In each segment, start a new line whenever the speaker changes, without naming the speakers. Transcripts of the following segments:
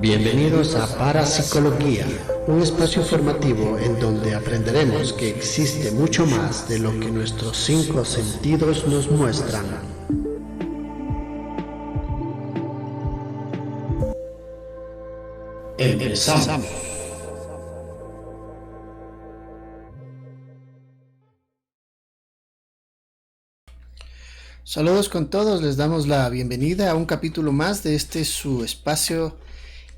Bienvenidos a Parapsicología, un espacio informativo en donde aprenderemos que existe mucho más de lo que nuestros cinco sentidos nos muestran. Empezamos. Saludos con todos, les damos la bienvenida a un capítulo más de su espacio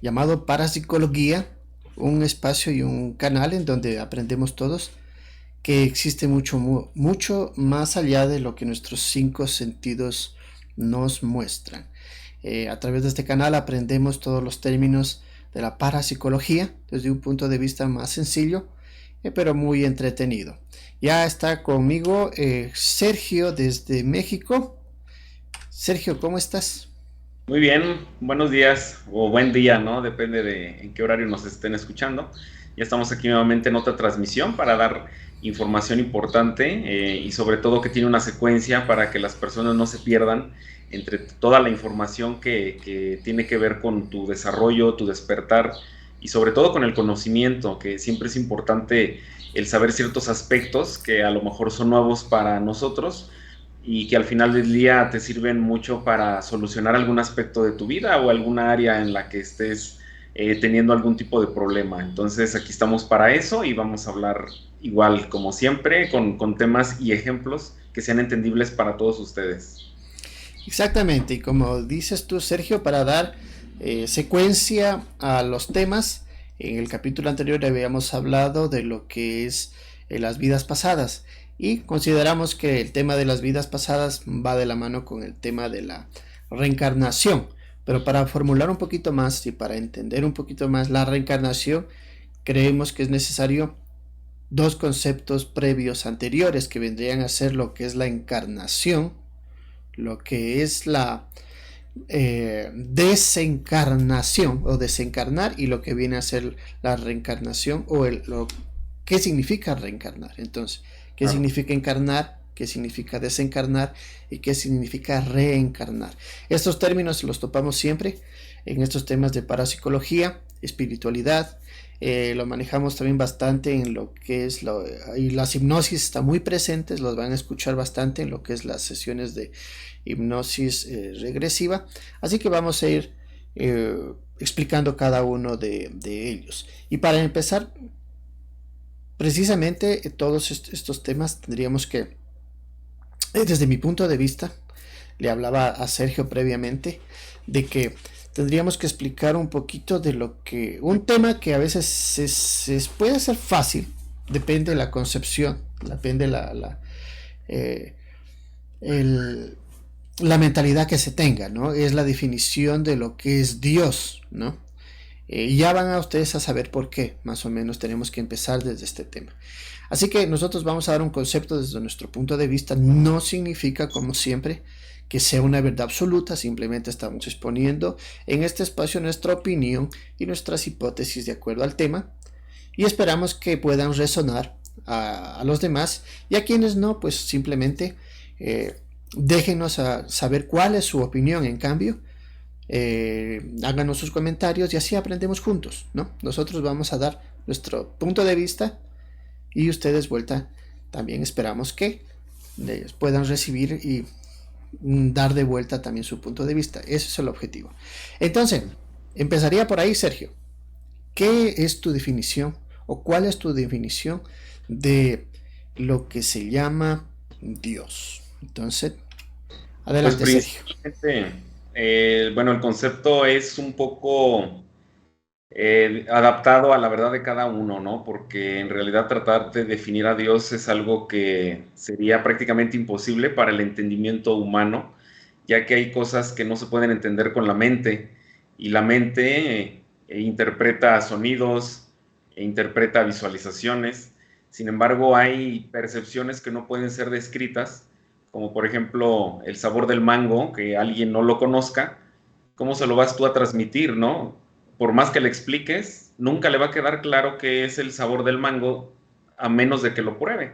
llamado Parapsicología, un espacio y un canal en donde aprendemos todos que existe mucho más allá de lo que nuestros cinco sentidos nos muestran. A través de este canal aprendemos todos los términos de la parapsicología desde un punto de vista más sencillo, pero muy entretenido. Ya está conmigo Sergio desde México. Sergio, ¿cómo estás?
Muy bien, buenos días o buen día, ¿no? Depende de en qué horario nos estén escuchando. Ya estamos aquí nuevamente en otra transmisión para dar información importante y sobre todo que tiene una secuencia para que las personas no se pierdan entre toda la información que tiene que ver con tu desarrollo, tu despertar y sobre todo con el conocimiento, que siempre es importante el saber ciertos aspectos que a lo mejor son nuevos para nosotros y que al final del día te sirven mucho para solucionar algún aspecto de tu vida o alguna área en la que estés teniendo algún tipo de problema. Entonces aquí estamos para eso y vamos a hablar igual como siempre con temas y ejemplos que sean entendibles para todos ustedes.
Exactamente, y como dices tú, Sergio, para dar secuencia a los temas, en el capítulo anterior habíamos hablado de lo que es las vidas pasadas y consideramos que el tema de las vidas pasadas va de la mano con el tema de la reencarnación. Pero para formular un poquito más y para entender un poquito más la reencarnación, creemos que es necesario dos conceptos previos anteriores que vendrían a ser lo que es la encarnación, lo que es la desencarnación o desencarnar y lo que viene a ser la reencarnación o qué significa reencarnar. Entonces, ¿qué
Claro.
significa encarnar? ¿Qué significa desencarnar? ¿Y qué significa reencarnar? Estos términos los topamos siempre en estos temas de parapsicología, espiritualidad. Lo manejamos también bastante en lo que es y las hipnosis están muy presentes, los van a escuchar bastante en lo que es las sesiones de hipnosis regresiva, así que vamos a ir explicando cada uno de ellos. Y para empezar, precisamente todos estos temas tendríamos que, desde mi punto de vista, le hablaba a Sergio previamente, de que tendríamos que explicar un poquito de lo que, un tema que a veces puede ser fácil, depende de la concepción, depende eh, el, la mentalidad que se tenga, ¿no? Es la definición de lo que es Dios, ¿no? Ya van a ustedes a saber por qué, más o menos tenemos que empezar desde este tema. Así que nosotros vamos a dar un concepto desde nuestro punto de vista, no significa, como siempre, que sea una verdad absoluta, simplemente estamos exponiendo en este espacio nuestra opinión y nuestras hipótesis de acuerdo al tema, y esperamos que puedan resonar a los demás, y a quienes no, pues simplemente déjenos saber cuál es su opinión en cambio. Háganos sus comentarios y así aprendemos juntos, ¿no? Nosotros vamos a dar nuestro punto de vista y ustedes vuelta también esperamos que puedan recibir y dar de vuelta también su punto de vista. Ese es el objetivo. Entonces, empezaría por ahí, Sergio. ¿Qué es tu definición o cuál es tu definición de lo que se llama Dios? Entonces,
Pues
adelante, Sergio.
principalmente, bueno, el concepto es un poco adaptado a la verdad de cada uno, ¿no? Porque en realidad tratar de definir a Dios es algo que sería prácticamente imposible para el entendimiento humano, ya que hay cosas que no se pueden entender con la mente, y la mente interpreta sonidos, interpreta visualizaciones. Sin embargo, hay percepciones que no pueden ser descritas, como por ejemplo el sabor del mango, que alguien no lo conozca, ¿cómo se lo vas tú a transmitir, no? Por más que le expliques, nunca le va a quedar claro qué es el sabor del mango a menos de que lo pruebe.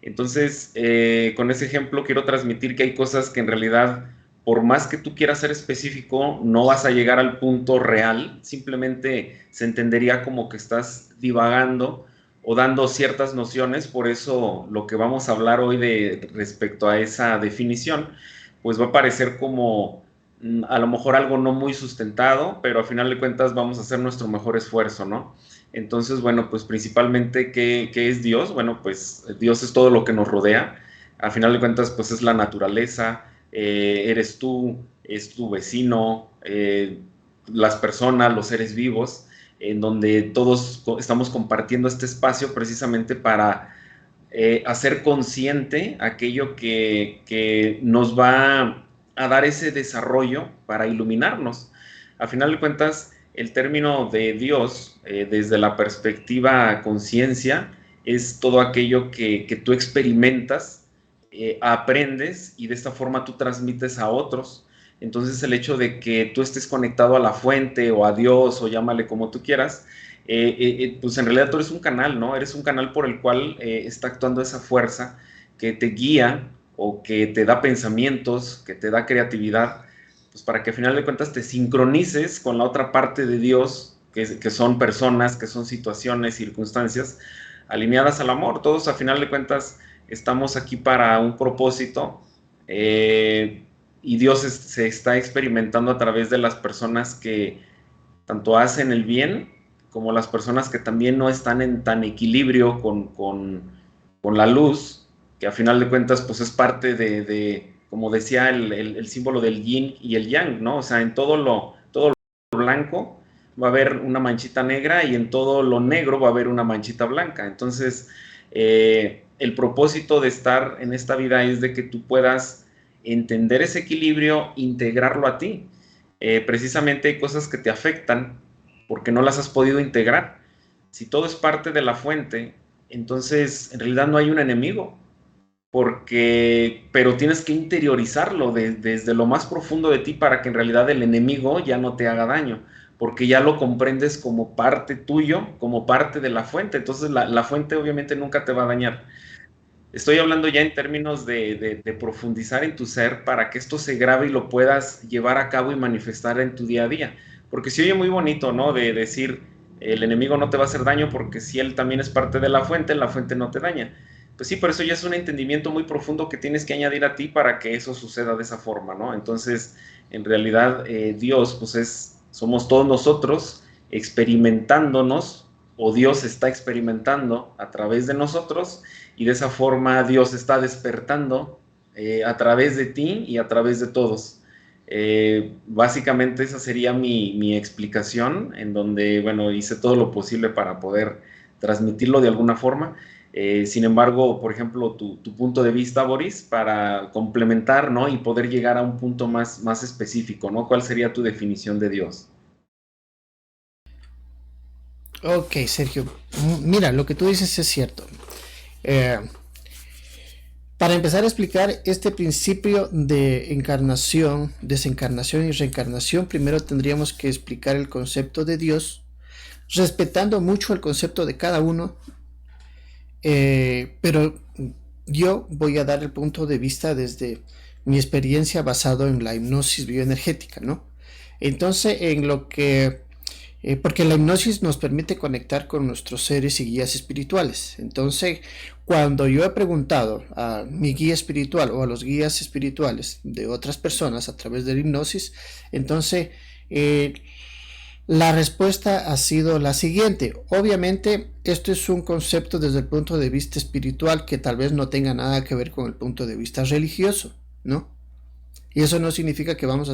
Entonces, con ese ejemplo quiero transmitir que hay cosas que en realidad por más que tú quieras ser específico, no vas a llegar al punto real, simplemente se entendería como que estás divagando o dando ciertas nociones. Por eso lo que vamos a hablar hoy de respecto a esa definición, pues va a parecer como a lo mejor algo no muy sustentado, pero a final de cuentas vamos a hacer nuestro mejor esfuerzo, ¿no? Entonces, bueno, pues principalmente, ¿qué es Dios? Bueno, pues Dios es todo lo que nos rodea. A final de cuentas, pues es la naturaleza, eres tú, es tu vecino, las personas, los seres vivos, en donde todos estamos compartiendo este espacio precisamente para hacer consciente aquello que nos va a dar ese desarrollo para iluminarnos. A final de cuentas, el término de Dios, desde la perspectiva conciencia, es todo aquello que tú experimentas, aprendes y de esta forma tú transmites a otros. Entonces el hecho de que tú estés conectado a la fuente o a Dios o llámale como tú quieras, pues en realidad tú eres un canal, ¿no? Eres un canal por el cual está actuando esa fuerza que te guía o que te da pensamientos, que te da creatividad, pues para que al final de cuentas te sincronices con la otra parte de Dios, que son personas, que son situaciones, circunstancias alineadas al amor. Todos a final de cuentas estamos aquí para un propósito, y Dios se está experimentando a través de las personas que tanto hacen el bien como las personas que también no están en tan equilibrio con la luz, que a final de cuentas pues es parte de como decía el símbolo del yin y el yang, ¿no? O sea, en todo lo blanco va a haber una manchita negra y en todo lo negro va a haber una manchita blanca. Entonces, el propósito de estar en esta vida es de que tú puedas entender ese equilibrio, integrarlo a ti. Precisamente hay cosas que te afectan porque no las has podido integrar. Si todo es parte de la fuente, entonces en realidad no hay un enemigo, pero tienes que interiorizarlo desde lo más profundo de ti para que en realidad el enemigo ya no te haga daño, porque ya lo comprendes como parte tuyo, como parte de la fuente. Entonces la fuente obviamente nunca te va a dañar. Estoy hablando ya en términos de profundizar en tu ser para que esto se grabe y lo puedas llevar a cabo y manifestar en tu día a día. Porque se oye muy bonito, ¿no? De decir, el enemigo no te va a hacer daño porque si él también es parte de la fuente no te daña. Pues sí, pero eso ya es un entendimiento muy profundo que tienes que añadir a ti para que eso suceda de esa forma, ¿no? Entonces, en realidad, Dios, pues somos todos nosotros experimentándonos, o Dios está experimentando a través de nosotros, y de esa forma Dios está despertando a través de ti y a través de todos. Básicamente esa sería mi explicación, en donde, bueno, hice todo lo posible para poder transmitirlo de alguna forma. Sin embargo, por ejemplo, tu punto de vista, Boris, para complementar, ¿no? Y poder llegar a un punto más específico, ¿no? ¿Cuál sería tu definición de Dios?
Ok, Sergio, mira, lo que tú dices es cierto. Eh, para empezar a explicar este principio de encarnación, desencarnación y reencarnación, primero tendríamos que explicar el concepto de Dios, respetando mucho el concepto de cada uno, pero yo voy a dar el punto de vista desde mi experiencia basado en la hipnosis bioenergética, ¿no? Entonces, porque la hipnosis nos permite conectar con nuestros seres y guías espirituales. Entonces, cuando yo he preguntado a mi guía espiritual o a los guías espirituales de otras personas a través de la hipnosis, entonces la respuesta ha sido la siguiente. Obviamente, esto es un concepto desde el punto de vista espiritual que tal vez no tenga nada que ver con el punto de vista religioso, ¿no? Y eso no significa que vamos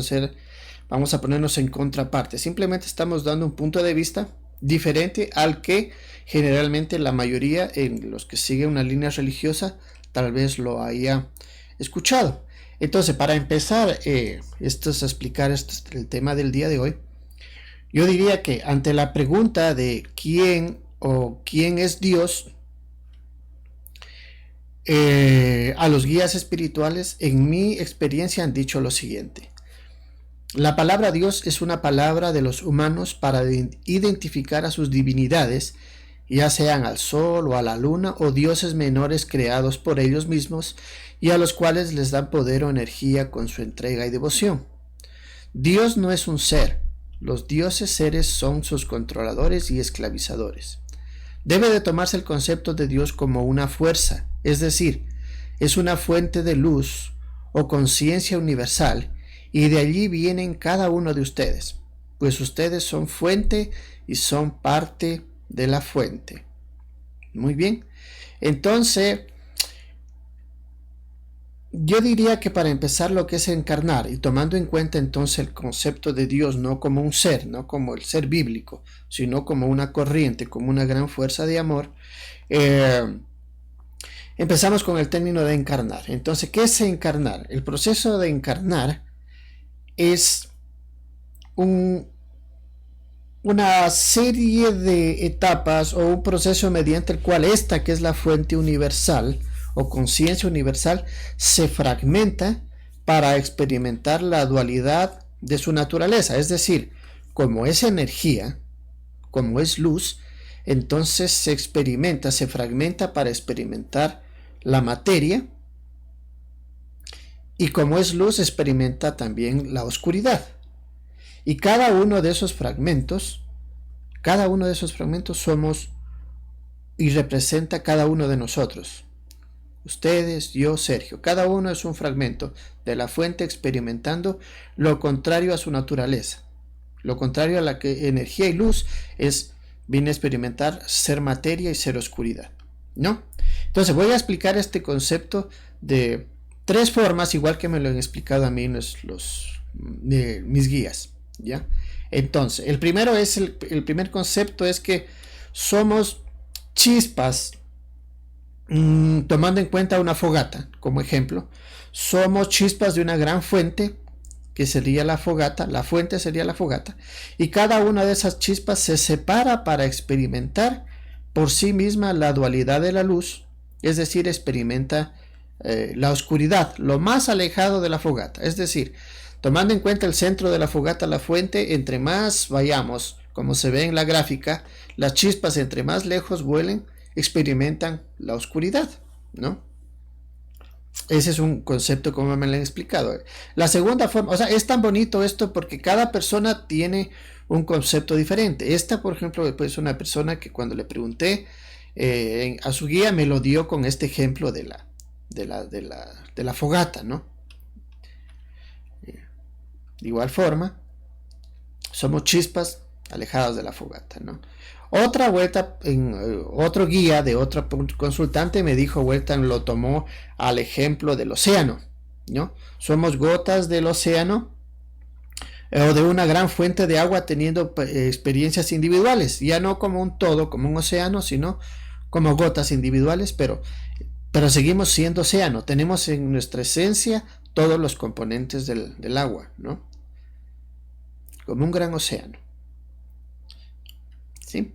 a ponernos en contraparte. Simplemente estamos dando un punto de vista diferente al que generalmente la mayoría en los que siguen una línea religiosa tal vez lo haya escuchado. Entonces, para empezar, esto es explicar el tema del día de hoy. Yo diría que ante la pregunta de quién es Dios, a los guías espirituales, en mi experiencia, han dicho lo siguiente. La palabra Dios es una palabra de los humanos para identificar a sus divinidades, ya sean al sol o a la luna o dioses menores creados por ellos mismos y a los cuales les dan poder o energía con su entrega y devoción. Dios no es un ser, los dioses seres son sus controladores y esclavizadores. Debe de tomarse el concepto de Dios como una fuerza, es decir, es una fuente de luz o conciencia universal, y de allí vienen cada uno de ustedes, pues ustedes son fuente y son parte de la fuente. Muy bien, entonces yo diría que para empezar lo que es encarnar, y tomando en cuenta entonces el concepto de Dios no como un ser, no como el ser bíblico, sino como una corriente, como una gran fuerza de amor, empezamos con el término de encarnar. Entonces, ¿qué es encarnar? El proceso de encarnar es una serie de etapas o un proceso mediante el cual esta, que es la fuente universal o conciencia universal, se fragmenta para experimentar la dualidad de su naturaleza. Es decir, como es energía, como es luz, entonces se experimenta, se fragmenta para experimentar la materia, y como es luz experimenta también la oscuridad. Y cada uno de esos fragmentos somos y representa cada uno de nosotros. Ustedes, yo, Sergio, cada uno es un fragmento de la fuente experimentando lo contrario a su naturaleza. Lo contrario a la que energía y luz viene a experimentar ser materia y ser oscuridad, ¿no? Entonces voy a explicar este concepto de tres formas, igual que me lo han explicado a mí mis guías, ¿ya? Entonces, el primer concepto es que somos chispas, tomando en cuenta una fogata como ejemplo. Somos chispas de una gran fuente, que sería la fogata, la fuente sería la fogata, y cada una de esas chispas se separa para experimentar por sí misma la dualidad de la luz, es decir, experimenta la oscuridad, lo más alejado de la fogata, es decir, tomando en cuenta el centro de la fogata, la fuente, entre más vayamos, como se ve en la gráfica, las chispas entre más lejos vuelen, experimentan la oscuridad, ¿no? Ese es un concepto como me lo han explicado. La segunda forma, o sea, es tan bonito esto porque cada persona tiene un concepto diferente. Esta, por ejemplo, pues una persona que cuando le pregunté a su guía me lo dio con este ejemplo de la fogata, ¿no? De igual forma, somos chispas alejadas de la fogata, ¿no? Otra vuelta, otro guía de otro consultante me dijo, vuelta lo tomó al ejemplo del océano, ¿no? Somos gotas del océano o de una gran fuente de agua teniendo experiencias individuales, ya no como un todo, como un océano, sino como gotas individuales, pero seguimos siendo océano, tenemos en nuestra esencia todos los componentes del agua, ¿no? Como un gran océano, ¿sí?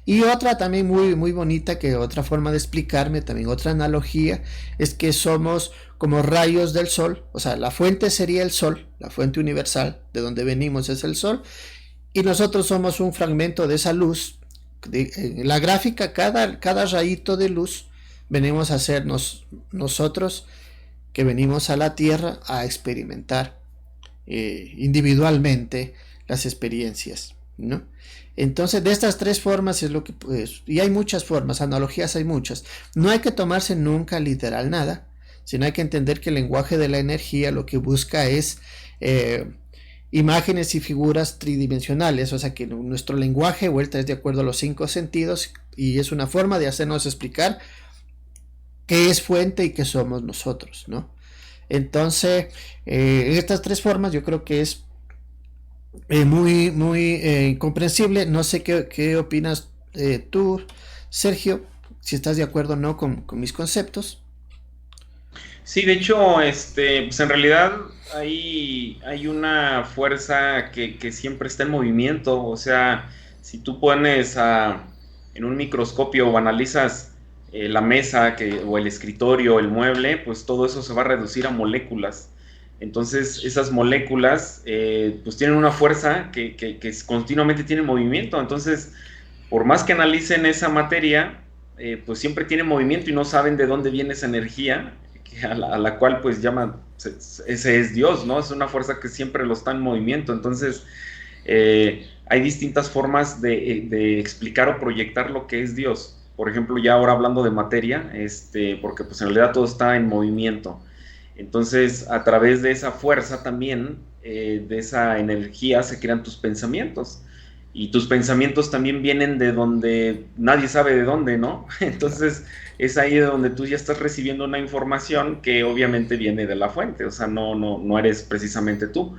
Y otra también muy, muy bonita, que otra forma de explicarme, también otra analogía, es que somos como rayos del sol, o sea, la fuente sería el sol, la fuente universal, de donde venimos es el sol, y nosotros somos un fragmento de esa luz. En la gráfica, cada rayito de luz venimos a ser nosotros, que venimos a la Tierra a experimentar individualmente las experiencias, ¿no? Entonces, de estas tres formas es lo que, pues, y hay muchas formas, analogías hay muchas. No hay que tomarse nunca literal nada, sino hay que entender que el lenguaje de la energía lo que busca es imágenes y figuras tridimensionales, o sea que nuestro lenguaje vuelta es de acuerdo a los 5 sentidos y es una forma de hacernos explicar qué es fuente y qué somos nosotros, ¿no? Entonces, estas tres formas yo creo que es muy, muy comprensible. No sé qué opinas tú, Sergio, si estás de acuerdo o no con mis conceptos.
Sí, de hecho, pues en realidad hay una fuerza que siempre está en movimiento. O sea, si tú pones en un microscopio o analizas la mesa o el escritorio, el mueble, pues todo eso se va a reducir a moléculas. Entonces, esas moléculas pues tienen una fuerza que continuamente tiene movimiento. Entonces, por más que analicen esa materia, pues siempre tiene movimiento y no saben de dónde viene esa energía a la cual pues llama, ese es Dios, ¿no? Es una fuerza que siempre lo está en movimiento. Entonces, hay distintas formas de explicar o proyectar lo que es Dios. Por ejemplo, ya ahora hablando de materia, porque pues en realidad todo está en movimiento. Entonces, a través de esa fuerza también, de esa energía, se crean tus pensamientos. Y tus pensamientos también vienen de donde nadie sabe de dónde, ¿no? Entonces, es ahí de donde tú ya estás recibiendo una información que obviamente viene de la fuente, o sea, no eres precisamente tú.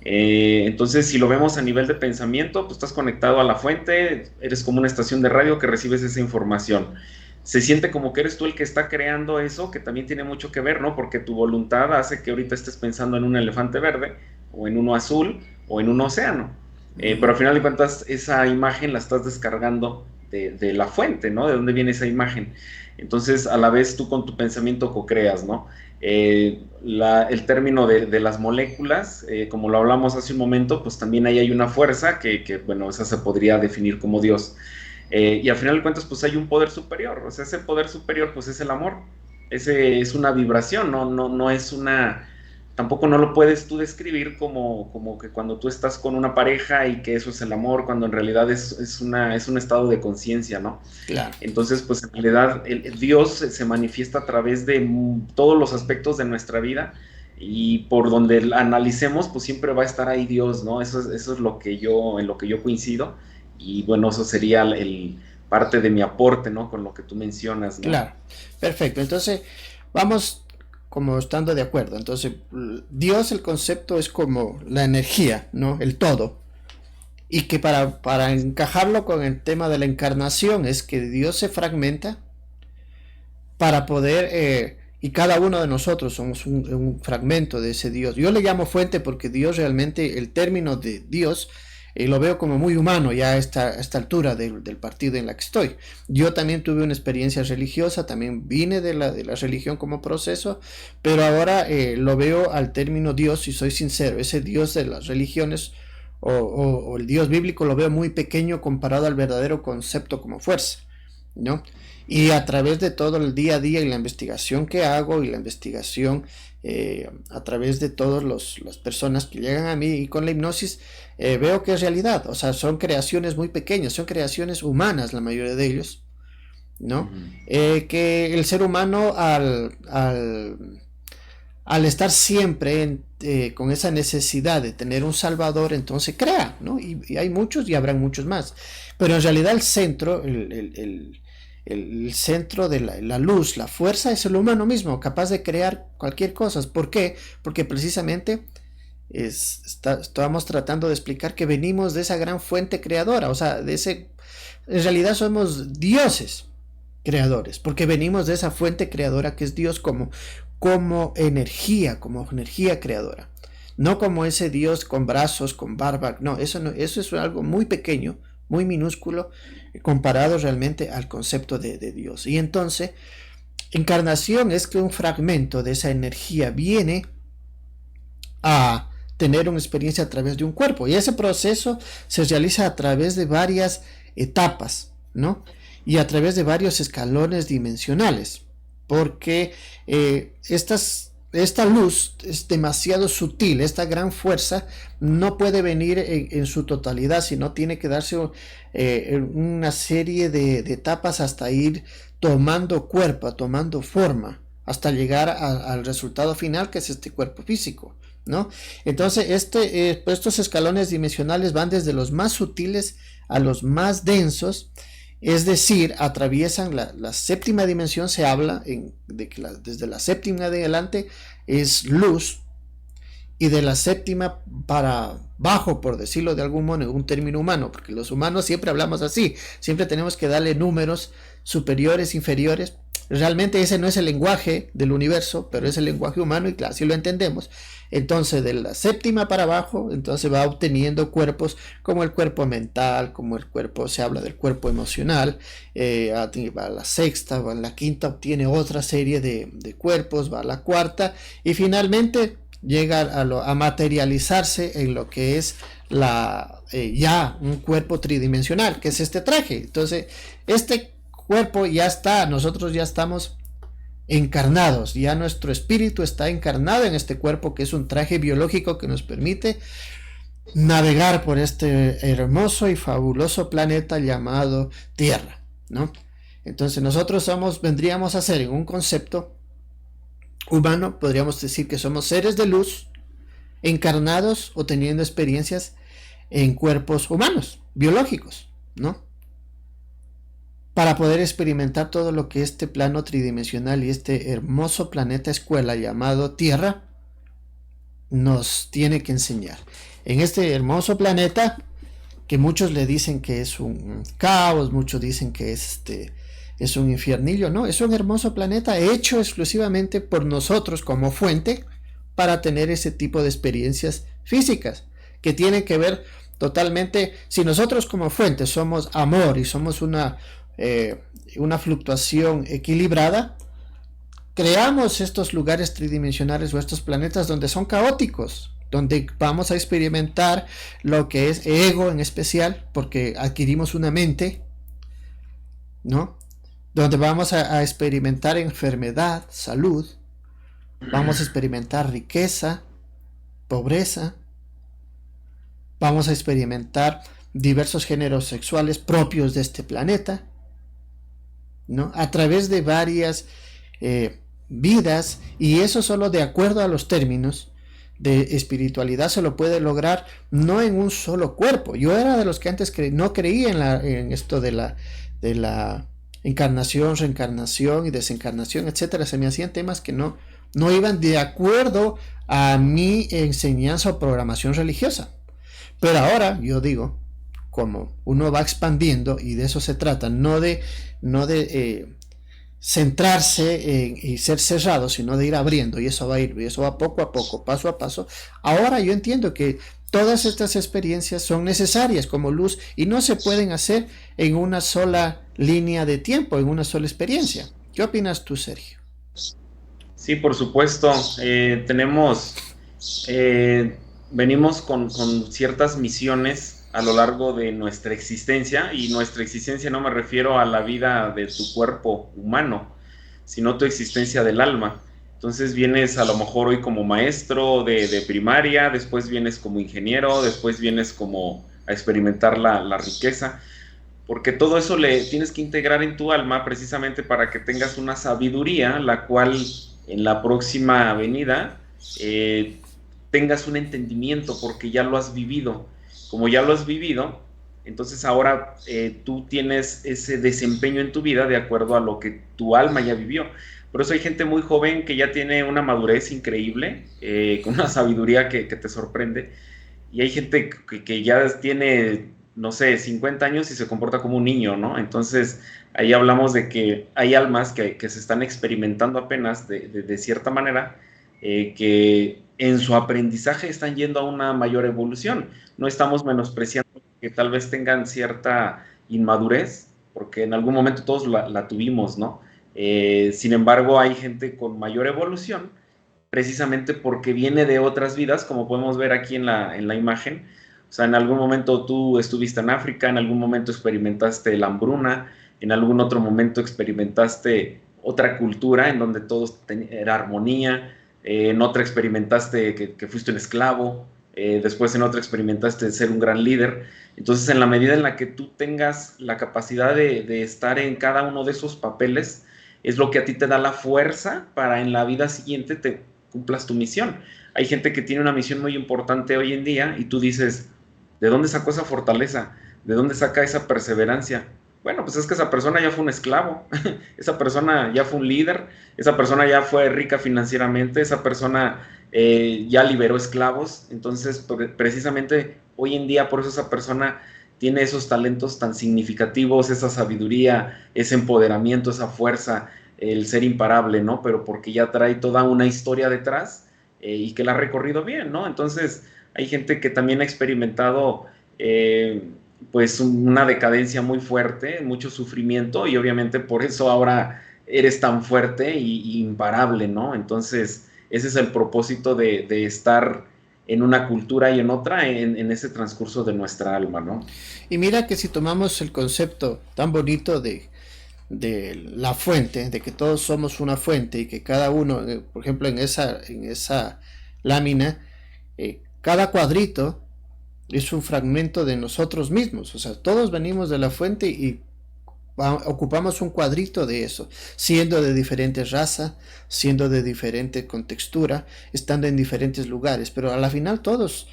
Entonces, si lo vemos a nivel de pensamiento, pues estás conectado a la fuente, eres como una estación de radio que recibes esa información. Se siente como que eres tú el que está creando eso, que también tiene mucho que ver, ¿no? Porque tu voluntad hace que ahorita estés pensando en un elefante verde, o en uno azul, o en un océano. Pero al final de cuentas, esa imagen la estás descargando de la fuente, ¿no? De dónde viene esa imagen. Entonces, a la vez tú con tu pensamiento co-creas, ¿no? El término de las moléculas, como lo hablamos hace un momento, pues también ahí hay una fuerza bueno, esa se podría definir como Dios. Y al final de cuentas, pues hay un poder superior, o sea, ese poder superior, pues es el amor. Ese es una vibración, no es una... Tampoco no lo puedes tú describir como que cuando tú estás con una pareja y que eso es el amor, cuando en realidad es un estado de conciencia, ¿no?
Claro.
Entonces, pues en realidad el Dios se manifiesta a través de todos los aspectos de nuestra vida, y por donde analicemos, pues siempre va a estar ahí Dios, ¿no? Eso es en lo que yo coincido, y bueno, eso sería parte de mi aporte, ¿no? Con lo que tú mencionas, ¿no?
Claro, perfecto. Entonces, vamos como estando de acuerdo. Entonces, Dios, el concepto es como la energía, ¿no? El todo. Y que para encajarlo con el tema de la encarnación es que Dios se fragmenta para poder, y cada uno de nosotros somos un fragmento de ese Dios. Yo le llamo fuente porque Dios realmente, el término de Dios, lo veo como muy humano ya a esta altura del partido en la que estoy. Yo también tuve una experiencia religiosa, también vine de la religión como proceso, pero ahora lo veo al término Dios, si soy sincero, ese Dios de las religiones o el Dios bíblico lo veo muy pequeño comparado al verdadero concepto como fuerza, ¿no? Y a través de todo el día a día y la investigación que hago y la investigación a través de todas las personas que llegan a mí y con la hipnosis, veo que es realidad, o sea, son creaciones muy pequeñas, son creaciones humanas la mayoría de ellos, ¿no? Que el ser humano al estar siempre con esa necesidad de tener un salvador, entonces crea, ¿no? Y hay muchos y habrán muchos más, pero en realidad el centro, el centro de la luz, la fuerza es el humano mismo, capaz de crear cualquier cosa. ¿Por qué? Porque precisamente estábamos tratando de explicar que venimos de esa gran fuente creadora, o sea, en realidad somos dioses creadores, porque venimos de esa fuente creadora que es Dios como energía creadora. No como ese Dios con brazos, con barba, no, eso es algo muy pequeño, muy minúsculo, comparado realmente al concepto de Dios. Y entonces, encarnación es que un fragmento de esa energía viene a tener una experiencia a través de un cuerpo. Y ese proceso se realiza a través de varias etapas, ¿no? Y a través de varios escalones dimensionales. Porque esta luz es demasiado sutil, esta gran fuerza no puede venir en su totalidad, sino tiene que darse una serie de etapas hasta ir tomando cuerpo, tomando forma, hasta llegar al resultado final, que es este cuerpo físico, ¿no? Entonces, estos escalones dimensionales van desde los más sutiles a los más densos. Es decir, atraviesan la séptima dimensión. Se habla de que desde la séptima de adelante es luz, y de la séptima para abajo, por decirlo de algún modo, un término humano, porque los humanos siempre hablamos así, siempre tenemos que darle números superiores, inferiores. Realmente ese no es el lenguaje del universo, pero es el lenguaje humano, y claro, así lo entendemos. Entonces, de la séptima para abajo, entonces va obteniendo cuerpos como el cuerpo mental, como el cuerpo, se habla del cuerpo emocional, va a la sexta, va a la quinta, obtiene otra serie de cuerpos, va a la cuarta, y finalmente llega a materializarse en lo que es ya un cuerpo tridimensional, que es este traje. Entonces, este cuerpo ya está, nosotros ya estamos encarnados, ya nuestro espíritu está encarnado en este cuerpo que es un traje biológico que nos permite navegar por este hermoso y fabuloso planeta llamado Tierra, ¿no? Entonces nosotros vendríamos a ser en un concepto humano, podríamos decir que somos seres de luz encarnados o teniendo experiencias en cuerpos humanos, biológicos, ¿no? Para poder experimentar todo lo que este plano tridimensional y este hermoso planeta escuela llamado Tierra nos tiene que enseñar. En este hermoso planeta, que muchos le dicen que es un caos, muchos dicen que es un infiernillo, no, es un hermoso planeta hecho exclusivamente por nosotros como fuente para tener ese tipo de experiencias físicas, que tienen que ver totalmente, si nosotros como fuente somos amor y somos una fluctuación equilibrada, creamos estos lugares tridimensionales o estos planetas donde son caóticos, donde vamos a experimentar lo que es ego en especial, porque adquirimos una mente, ¿no? Donde vamos a experimentar enfermedad, salud, vamos a experimentar riqueza, pobreza, vamos a experimentar diversos géneros sexuales propios de este planeta, ¿no? A través de varias vidas, y eso solo de acuerdo a los términos de espiritualidad se lo puede lograr no en un solo cuerpo. Yo era de los que antes no creía en esto de la encarnación, reencarnación y desencarnación, etcétera. Se me hacían temas que no iban de acuerdo a mi enseñanza o programación religiosa. Pero ahora yo digo, como uno va expandiendo, y de eso se trata, no de centrarse y ser cerrado, sino de ir abriendo, y eso va poco a poco, paso a paso. Ahora yo entiendo que todas estas experiencias son necesarias como luz y no se pueden hacer en una sola línea de tiempo, en una sola experiencia. ¿Qué opinas tú, Sergio?
Sí, por supuesto. Venimos con ciertas misiones a lo largo de nuestra existencia, y nuestra existencia no me refiero a la vida de tu cuerpo humano, sino tu existencia del alma. Entonces vienes a lo mejor hoy como maestro de primaria, después vienes como ingeniero, después vienes como a experimentar la riqueza, porque todo eso le tienes que integrar en tu alma precisamente para que tengas una sabiduría, la cual en la próxima venida tengas un entendimiento, porque ya lo has vivido. Como ya lo has vivido, entonces ahora tú tienes ese desempeño en tu vida de acuerdo a lo que tu alma ya vivió. Por eso hay gente muy joven que ya tiene una madurez increíble, con una sabiduría que te sorprende, y hay gente que ya tiene, no sé, 50 años y se comporta como un niño, ¿no? Entonces ahí hablamos de que hay almas que se están experimentando apenas de cierta manera, que en su aprendizaje están yendo a una mayor evolución. No estamos menospreciando que tal vez tengan cierta inmadurez, porque en algún momento todos la tuvimos, ¿no? Sin embargo, hay gente con mayor evolución, precisamente porque viene de otras vidas, como podemos ver aquí en la imagen. O sea, en algún momento tú estuviste en África, en algún momento experimentaste la hambruna, en algún otro momento experimentaste otra cultura en donde todo era armonía, en otra experimentaste que fuiste un esclavo, después en otra experimentaste ser un gran líder. Entonces, en la medida en la que tú tengas la capacidad de estar en cada uno de esos papeles, es lo que a ti te da la fuerza para en la vida siguiente te cumplas tu misión. Hay gente que tiene una misión muy importante hoy en día y tú dices, ¿de dónde sacó esa fortaleza? ¿De dónde saca esa perseverancia? Bueno, pues es que esa persona ya fue un esclavo, esa persona ya fue un líder, esa persona ya fue rica financieramente, esa persona ya liberó esclavos. Entonces, precisamente hoy en día por eso esa persona tiene esos talentos tan significativos, esa sabiduría, ese empoderamiento, esa fuerza, el ser imparable, ¿no? Pero porque ya trae toda una historia detrás, y que la ha recorrido bien, ¿no? Entonces, hay gente que también ha experimentado pues una decadencia muy fuerte, mucho sufrimiento, y obviamente por eso ahora eres tan fuerte y imparable, ¿no? Entonces, ese es el propósito de estar en una cultura y en otra, en ese transcurso de nuestra alma, ¿no?
Y mira que si tomamos el concepto tan bonito de la fuente, de que todos somos una fuente y que cada uno, por ejemplo, en esa lámina, cada cuadrito es un fragmento de nosotros mismos, o sea, todos venimos de la fuente y ocupamos un cuadrito de eso, siendo de diferente raza, siendo de diferente contextura, estando en diferentes lugares, pero a la final todos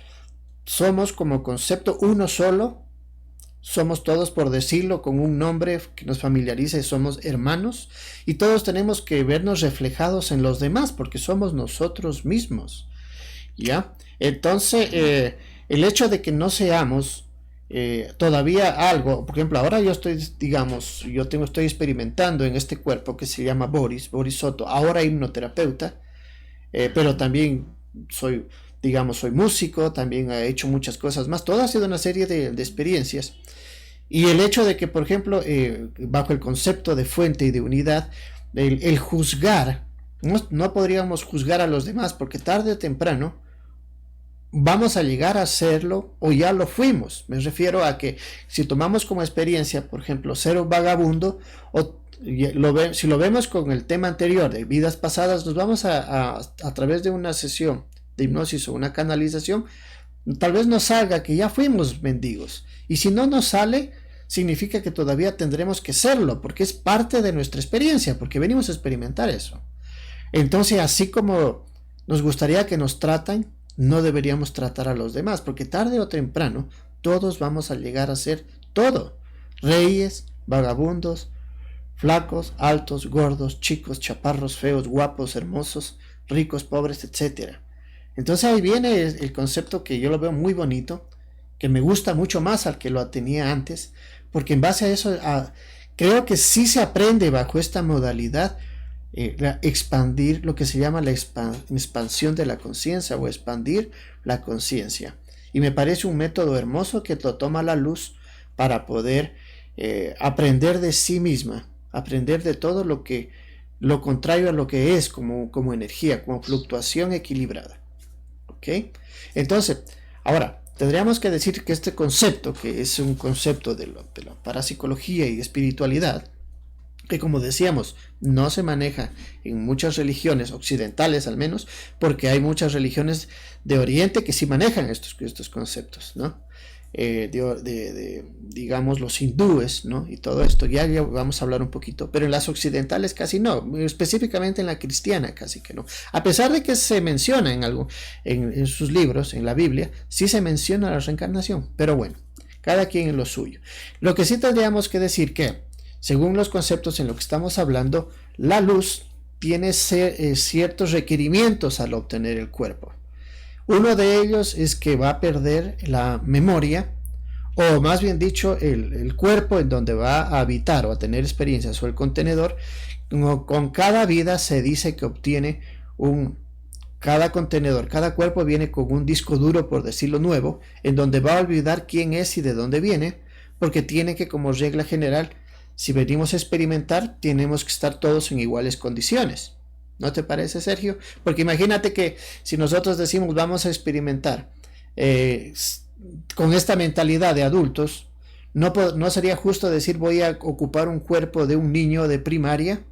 somos como concepto uno solo, somos todos, por decirlo con un nombre que nos familiarice, somos hermanos y todos tenemos que vernos reflejados en los demás porque somos nosotros mismos, ¿ya? Entonces, el hecho de que no seamos todavía algo, por ejemplo, ahora yo estoy, digamos, estoy experimentando en este cuerpo que se llama Boris Soto, ahora hipnoterapeuta, pero también soy, digamos, soy músico, también he hecho muchas cosas más, todo ha sido una serie de experiencias. Y el hecho de que, por ejemplo, bajo el concepto de fuente y de unidad, el juzgar, no podríamos juzgar a los demás, porque tarde o temprano vamos a llegar a serlo o ya lo fuimos. Me refiero a que si tomamos como experiencia, por ejemplo, ser un vagabundo, o si lo vemos con el tema anterior de vidas pasadas, nos vamos a través de una sesión de hipnosis o una canalización, tal vez nos salga que ya fuimos mendigos. Y si no nos sale, significa que todavía tendremos que serlo, porque es parte de nuestra experiencia, porque venimos a experimentar eso. Entonces, así como nos gustaría que nos tratan, no deberíamos tratar a los demás, porque tarde o temprano todos vamos a llegar a ser todo: reyes, vagabundos, flacos, altos, gordos, chicos, chaparros, feos, guapos, hermosos, ricos, pobres, etc. Entonces ahí viene el concepto que yo lo veo muy bonito, que me gusta mucho más al que lo tenía antes, porque en base a eso creo que sí se aprende bajo esta modalidad expandir lo que se llama la expansión de la conciencia o expandir la conciencia. Y me parece un método hermoso que lo toma la luz para poder aprender de sí misma, aprender de todo lo contrario a lo que es como energía, como fluctuación equilibrada. ¿Ok? Entonces, ahora, tendríamos que decir que este concepto, que es un concepto de la parapsicología y espiritualidad, que como decíamos, no se maneja en muchas religiones occidentales al menos, porque hay muchas religiones de Oriente que sí manejan estos conceptos, ¿no? Digamos los hindúes, ¿no? Y todo esto, ya vamos a hablar un poquito, pero en las occidentales casi no, específicamente en la cristiana casi que no, a pesar de que se menciona en sus libros, en la Biblia, sí se menciona la reencarnación, pero bueno, cada quien en lo suyo. Lo que sí tendríamos que decir que, según los conceptos en lo que estamos hablando, la luz tiene ciertos requerimientos al obtener el cuerpo. Uno de ellos es que va a perder la memoria, o más bien dicho, el cuerpo en donde va a habitar o a tener experiencias, o el contenedor. Con cada vida se dice que obtiene cada contenedor, cada cuerpo viene con un disco duro, por decirlo nuevo, en donde va a olvidar quién es y de dónde viene, porque tiene que, como regla general, si venimos a experimentar, tenemos que estar todos en iguales condiciones. ¿No te parece, Sergio? Porque imagínate que si nosotros decimos vamos a experimentar con esta mentalidad de adultos, no sería justo decir voy a ocupar un cuerpo de un niño de primaria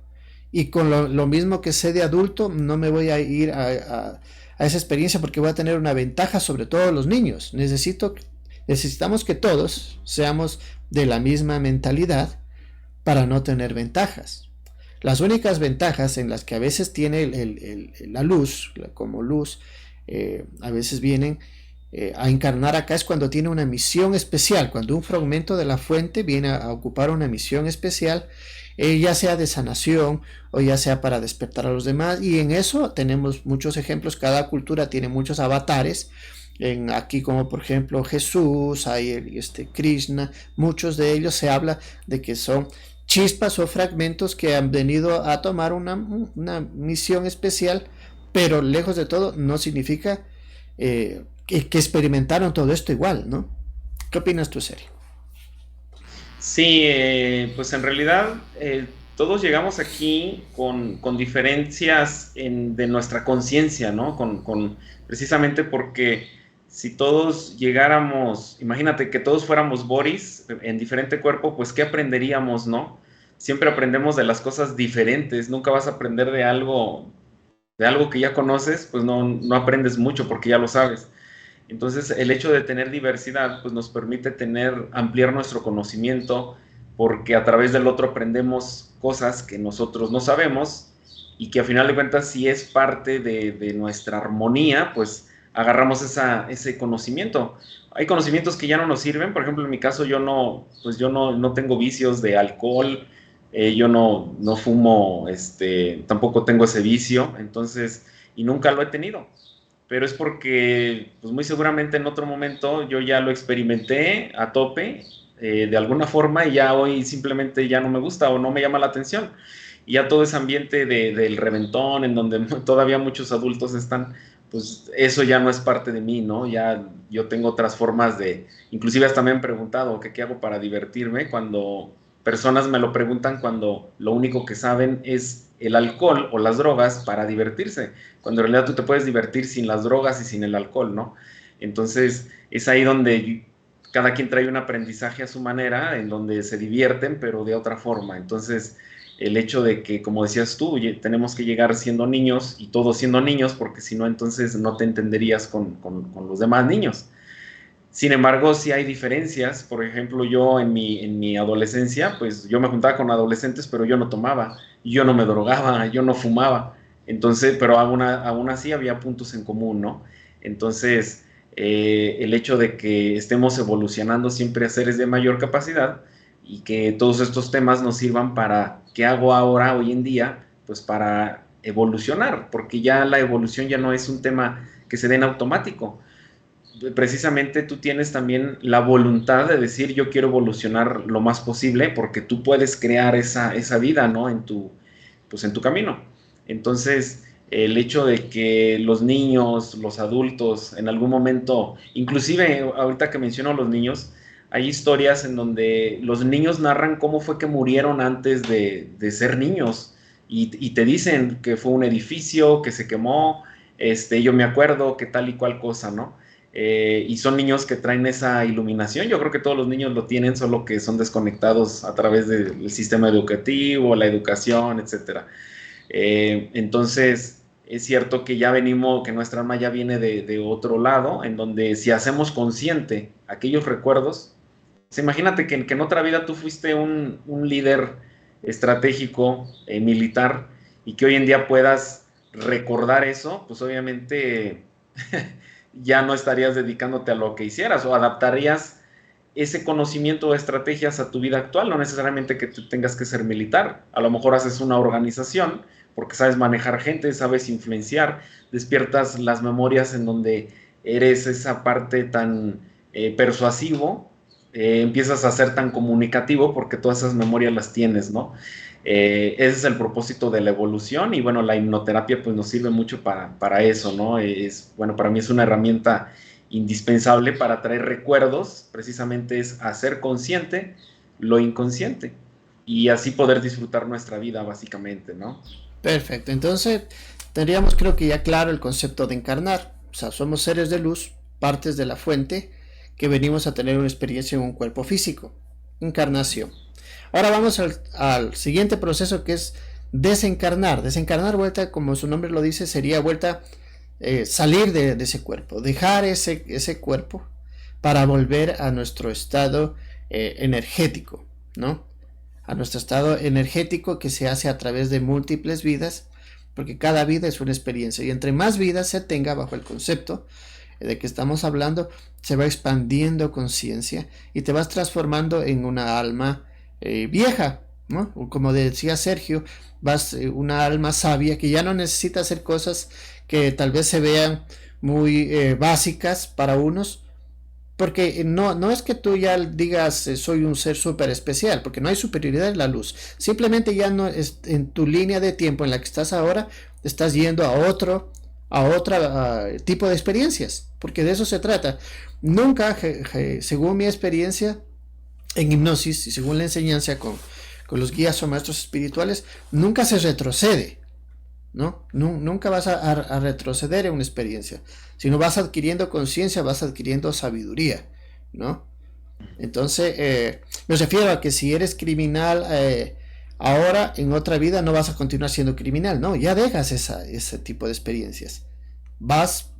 y con lo mismo que sé de adulto no me voy a ir a esa experiencia porque voy a tener una ventaja sobre todos los niños. Necesitamos que todos seamos de la misma mentalidad para no tener ventajas. Las únicas ventajas en las que a veces tiene la luz, como luz, a veces vienen a encarnar acá es cuando tiene una misión especial, cuando un fragmento de la fuente viene a ocupar una misión especial, ya sea de sanación o ya sea para despertar a los demás, y en eso tenemos muchos ejemplos. Cada cultura tiene muchos avatares. Aquí, como por ejemplo Jesús, hay Krishna, muchos de ellos se habla de que son chispas o fragmentos que han venido a tomar una misión especial, pero lejos de todo no significa que experimentaron todo esto igual, ¿no? ¿Qué opinas tú, Sergio?
Sí, pues en realidad todos llegamos aquí con diferencias de nuestra conciencia, ¿no? Precisamente porque si todos llegáramos, imagínate que todos fuéramos Boris en diferente cuerpo, pues ¿qué aprenderíamos, no? siempre aprendemos de las cosas diferentes, nunca vas a aprender de algo que ya conoces, pues no aprendes mucho porque ya lo sabes. Entonces, el hecho de tener diversidad, pues nos permite ampliar nuestro conocimiento, porque a través del otro aprendemos cosas que nosotros no sabemos y que a final de cuentas, si es parte de nuestra armonía, pues agarramos ese conocimiento. Hay conocimientos que ya no nos sirven, por ejemplo, en mi caso yo no tengo vicios de alcohol, yo no fumo, tampoco tengo ese vicio, entonces, y nunca lo he tenido, pero es porque, pues muy seguramente en otro momento yo ya lo experimenté a tope, de alguna forma, y ya hoy simplemente ya no me gusta o no me llama la atención. Y ya todo ese ambiente del reventón, en donde todavía muchos adultos están, pues eso ya no es parte de mí, ¿no? Ya yo tengo otras formas inclusive hasta me han preguntado que qué hago para divertirme, cuando personas me lo preguntan cuando lo único que saben es el alcohol o las drogas para divertirse, cuando en realidad tú te puedes divertir sin las drogas y sin el alcohol, ¿no? Entonces es ahí donde cada quien trae un aprendizaje a su manera, en donde se divierten, pero de otra forma. Entonces, el hecho de que, como decías tú, tenemos que llegar siendo niños y todos siendo niños, porque si no, entonces no te entenderías con los demás niños. Sin embargo, sí hay diferencias. Por ejemplo, yo en mi adolescencia, pues yo me juntaba con adolescentes, pero yo no tomaba, yo no me drogaba, yo no fumaba. Entonces, pero aún así había puntos en común, ¿no? Entonces, el hecho de que estemos evolucionando siempre a seres de mayor capacidad y que todos estos temas nos sirvan para qué hago ahora, hoy en día, pues para evolucionar, porque ya la evolución ya no es un tema que se dé en automático. Precisamente tú tienes también la voluntad de decir yo quiero evolucionar lo más posible, porque tú puedes crear esa vida, ¿no? Pues en tu camino. Entonces, el hecho de que los niños, los adultos, en algún momento, inclusive ahorita que menciono a los niños, hay historias en donde los niños narran cómo fue que murieron antes de ser niños, y te dicen que fue un edificio que se quemó, yo me acuerdo que tal y cual cosa, ¿no? Y son niños que traen esa iluminación. Yo creo que todos los niños lo tienen, solo que son desconectados a través del sistema educativo, la educación, etcétera. Entonces, es cierto que ya venimos, que nuestra alma ya viene de otro lado, en donde si hacemos consciente aquellos recuerdos, pues imagínate que en otra vida tú fuiste un líder estratégico, militar, y que hoy en día puedas recordar eso, pues obviamente ya no estarías dedicándote a lo que hicieras, o adaptarías ese conocimiento o estrategias a tu vida actual, no necesariamente que tú tengas que ser militar. A lo mejor haces una organización porque sabes manejar gente, sabes influenciar, despiertas las memorias en donde eres esa parte tan persuasivo, empiezas a ser tan comunicativo porque todas esas memorias las tienes, ¿no? Ese es el propósito de la evolución, y bueno, la hipnoterapia pues nos sirve mucho para eso, ¿no? Bueno, para mí es una herramienta indispensable para traer recuerdos, precisamente es hacer consciente lo inconsciente y así poder disfrutar nuestra vida básicamente, ¿no?
Perfecto, entonces tendríamos creo que ya claro el concepto de encarnar. O sea, somos seres de luz, partes de la fuente, que venimos a tener una experiencia en un cuerpo físico. Encarnación. Ahora vamos al siguiente proceso, que es desencarnar. Desencarnar, vuelta, como su nombre lo dice, sería vuelta, salir de ese cuerpo, dejar ese cuerpo para volver a nuestro estado energético, ¿no? A nuestro estado energético, que se hace a través de múltiples vidas, porque cada vida es una experiencia, y entre más vidas se tenga bajo el concepto de que estamos hablando, se va expandiendo conciencia y te vas transformando en una alma vieja, ¿no? Como decía Sergio, vas una alma sabia que ya no necesita hacer cosas que tal vez se vean muy básicas para unos, porque no es que tú ya digas soy un ser súper especial, porque no hay superioridad en la luz, simplemente ya no es en tu línea de tiempo en la que estás ahora, estás yendo a otro tipo de experiencias, porque de eso se trata. Nunca, según mi experiencia en hipnosis y según la enseñanza con los guías o maestros espirituales, nunca se retrocede, ¿no? Nunca vas a retroceder en una experiencia, sino vas adquiriendo conciencia, vas adquiriendo sabiduría, ¿no? Entonces, me refiero a que si eres criminal, ahora en otra vida no vas a continuar siendo criminal, no, ya dejas ese tipo de experiencias. Vas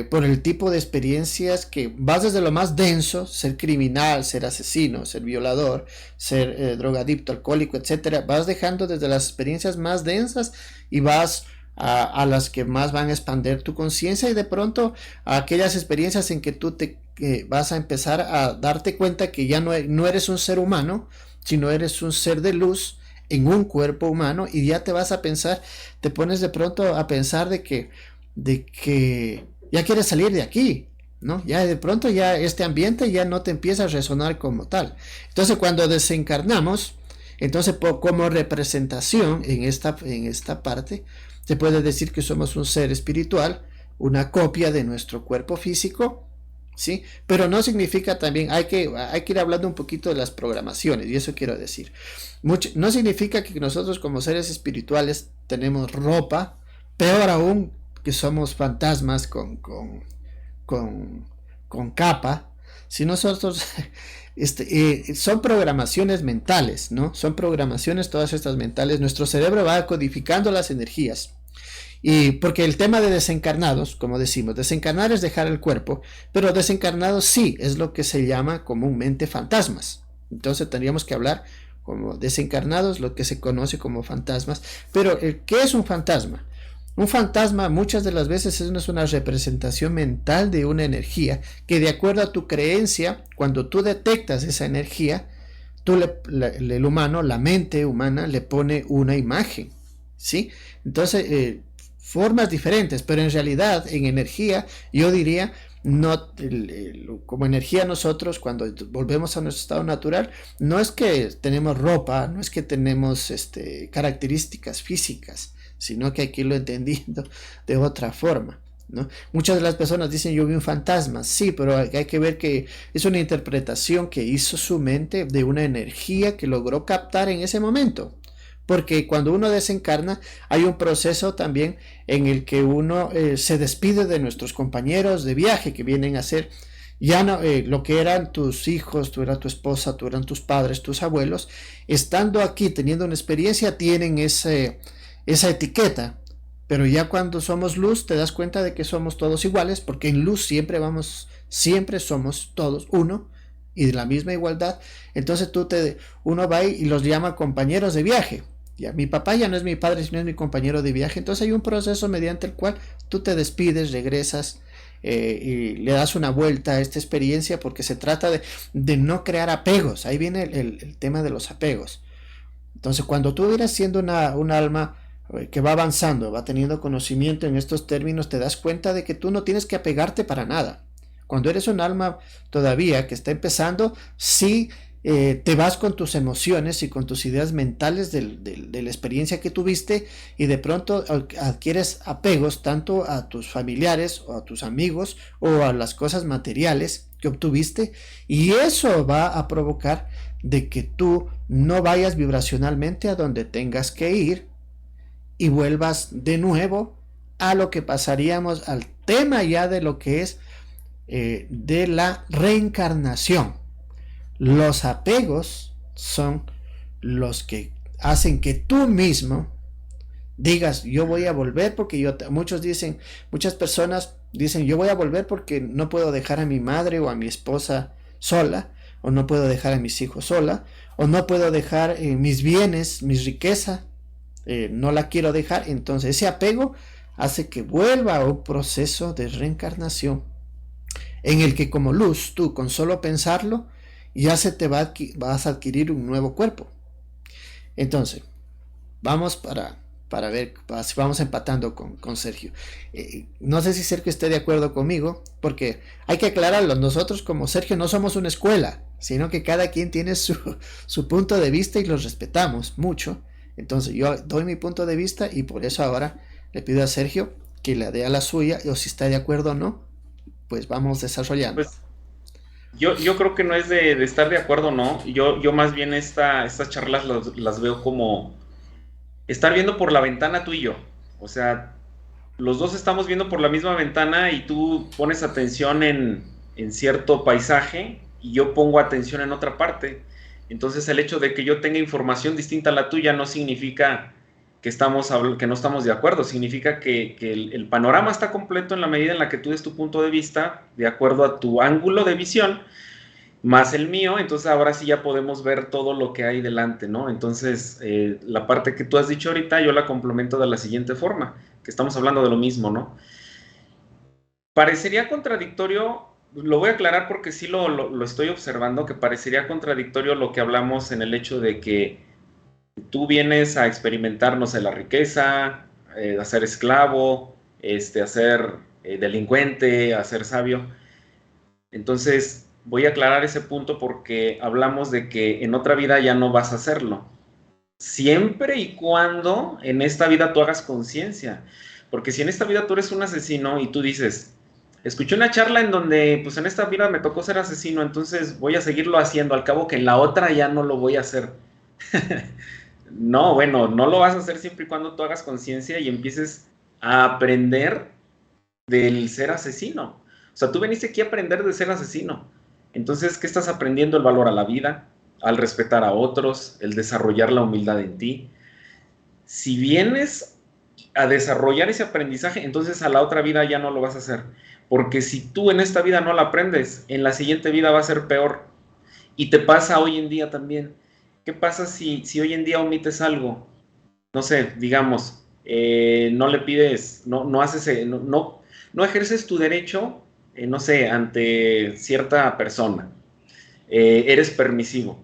por el tipo de experiencias que vas desde lo más denso, ser criminal, ser asesino, ser violador, ser drogadicto, alcohólico, etcétera. Vas dejando desde las experiencias más densas y vas a las que más van a expandir tu conciencia, y de pronto a aquellas experiencias en que tú vas a empezar a darte cuenta que ya no eres un ser humano, sino eres un ser de luz en un cuerpo humano, y ya te pones de pronto a pensar de que ya quieres salir de aquí, ¿no? Ya de pronto ya este ambiente ya no te empieza a resonar como tal. Entonces cuando desencarnamos, entonces como representación en esta parte, se puede decir que somos un ser espiritual, una copia de nuestro cuerpo físico, ¿sí? Pero no significa también, hay que ir hablando un poquito de las programaciones, y eso quiero decir. No significa que nosotros como seres espirituales tenemos ropa, peor aún que somos fantasmas con capa. Si nosotros, son programaciones mentales, ¿no? Son programaciones todas estas mentales. Nuestro cerebro va codificando las energías. Y porque el tema de desencarnados, como decimos, desencarnar es dejar el cuerpo, pero desencarnados sí es lo que se llama comúnmente fantasmas. Entonces tendríamos que hablar como desencarnados, lo que se conoce como fantasmas. Pero ¿qué es un fantasma? Un fantasma muchas de las veces es una representación mental de una energía que, de acuerdo a tu creencia, cuando tú detectas esa energía, el humano, la mente humana, le pone una imagen, ¿sí? Entonces, formas diferentes, pero en realidad, en energía, yo diría, no, como energía nosotros, cuando volvemos a nuestro estado natural, no es que tenemos ropa, no es que tenemos características físicas, sino que aquí lo he entendido de otra forma, ¿no? Muchas de las personas dicen yo vi un fantasma, sí, pero hay que ver que es una interpretación que hizo su mente de una energía que logró captar en ese momento, porque cuando uno desencarna hay un proceso también en el que uno se despide de nuestros compañeros de viaje que vienen a ser ya no, lo que eran tus hijos, tú eras tu esposa, tú eran tus padres, tus abuelos, estando aquí teniendo una experiencia tienen esa etiqueta, pero ya cuando somos luz te das cuenta de que somos todos iguales, porque en luz siempre somos todos uno y de la misma igualdad. Entonces uno va y los llama compañeros de viaje. Ya mi papá ya no es mi padre, sino es mi compañero de viaje. Entonces hay un proceso mediante el cual tú te despides, regresas, y le das una vuelta a esta experiencia, porque se trata de no crear apegos. Ahí viene el tema de los apegos. Entonces cuando tú vienes siendo un alma que va avanzando, va teniendo conocimiento en estos términos, te das cuenta de que tú no tienes que apegarte para nada. Cuando eres un alma todavía que está empezando, sí, te vas con tus emociones y con tus ideas mentales de la experiencia que tuviste, y de pronto adquieres apegos tanto a tus familiares o a tus amigos o a las cosas materiales que obtuviste, y eso va a provocar de que tú no vayas vibracionalmente a donde tengas que ir y vuelvas de nuevo a lo que pasaríamos al tema ya de lo que es de la reencarnación. Los apegos son los que hacen que tú mismo digas yo voy a volver porque muchas personas dicen yo voy a volver porque no puedo dejar a mi madre o a mi esposa sola, o no puedo dejar a mis hijos sola, o no puedo dejar mis bienes, mi riqueza, no la quiero dejar. Entonces ese apego hace que vuelva a un proceso de reencarnación en el que como luz tú con solo pensarlo ya vas a adquirir un nuevo cuerpo. Entonces vamos para ver, vamos empatando con Sergio. No sé si Sergio esté de acuerdo conmigo, porque hay que aclararlo, nosotros como Sergio no somos una escuela, sino que cada quien tiene su punto de vista y los respetamos mucho. Entonces yo doy mi punto de vista y por eso ahora le pido a Sergio que le dé a la suya, o si está de acuerdo o no, pues vamos desarrollando.
Pues yo creo que no es de estar de acuerdo, ¿no? Yo más bien estas charlas las veo como estar viendo por la ventana tú y yo. O sea, los dos estamos viendo por la misma ventana y tú pones atención en cierto paisaje y yo pongo atención en otra parte. Entonces el hecho de que yo tenga información distinta a la tuya no significa que no estamos de acuerdo, significa que el panorama está completo en la medida en la que tú des tu punto de vista de acuerdo a tu ángulo de visión más el mío, entonces ahora sí ya podemos ver todo lo que hay delante, ¿no? Entonces, la parte que tú has dicho ahorita, yo la complemento de la siguiente forma, que estamos hablando de lo mismo, ¿no? Parecería contradictorio, lo voy a aclarar porque sí lo estoy observando, que parecería contradictorio lo que hablamos en el hecho de que tú vienes a experimentar, no sé, la riqueza, a ser esclavo, a ser delincuente, a ser sabio. Entonces, voy a aclarar ese punto porque hablamos de que en otra vida ya no vas a hacerlo. Siempre y cuando en esta vida tú hagas conciencia. Porque si en esta vida tú eres un asesino y tú dices, escuché una charla en donde, pues en esta vida me tocó ser asesino, entonces voy a seguirlo haciendo, al cabo que en la otra ya no lo voy a hacer. No, bueno, no lo vas a hacer siempre y cuando tú hagas conciencia y empieces a aprender del ser asesino. O sea, tú veniste aquí a aprender de ser asesino. Entonces, ¿qué estás aprendiendo? El valor a la vida, al respetar a otros, el desarrollar la humildad en ti. Si vienes a desarrollar ese aprendizaje, entonces a la otra vida ya no lo vas a hacer. Porque si tú en esta vida no la aprendes, en la siguiente vida va a ser peor. Y te pasa hoy en día también. ¿Qué pasa si hoy en día omites algo? No sé, digamos, no le pides, no haces, no ejerces tu derecho, no sé, ante cierta persona. Eres permisivo.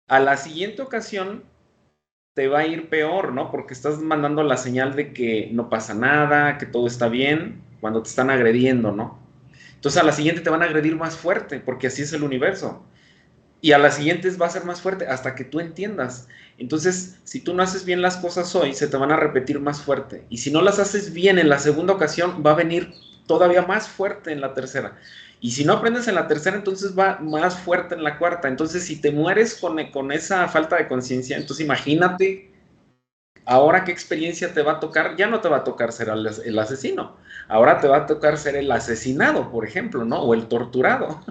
A la siguiente ocasión te va a ir peor, ¿no? Porque estás mandando la señal de que no pasa nada, que todo está bien, cuando te están agrediendo, ¿no? Entonces a la siguiente te van a agredir más fuerte, porque así es el universo. Y a las siguientes va a ser más fuerte hasta que tú entiendas. Entonces, si tú no haces bien las cosas hoy, se te van a repetir más fuerte. Y si no las haces bien en la segunda ocasión, va a venir todavía más fuerte en la tercera. Y si no aprendes en la tercera, entonces va más fuerte en la cuarta. Entonces, si te mueres con esa falta de conciencia, entonces imagínate ahora qué experiencia te va a tocar. Ya no te va a tocar ser el asesino. Ahora te va a tocar ser el asesinado, por ejemplo, ¿no? O el torturado.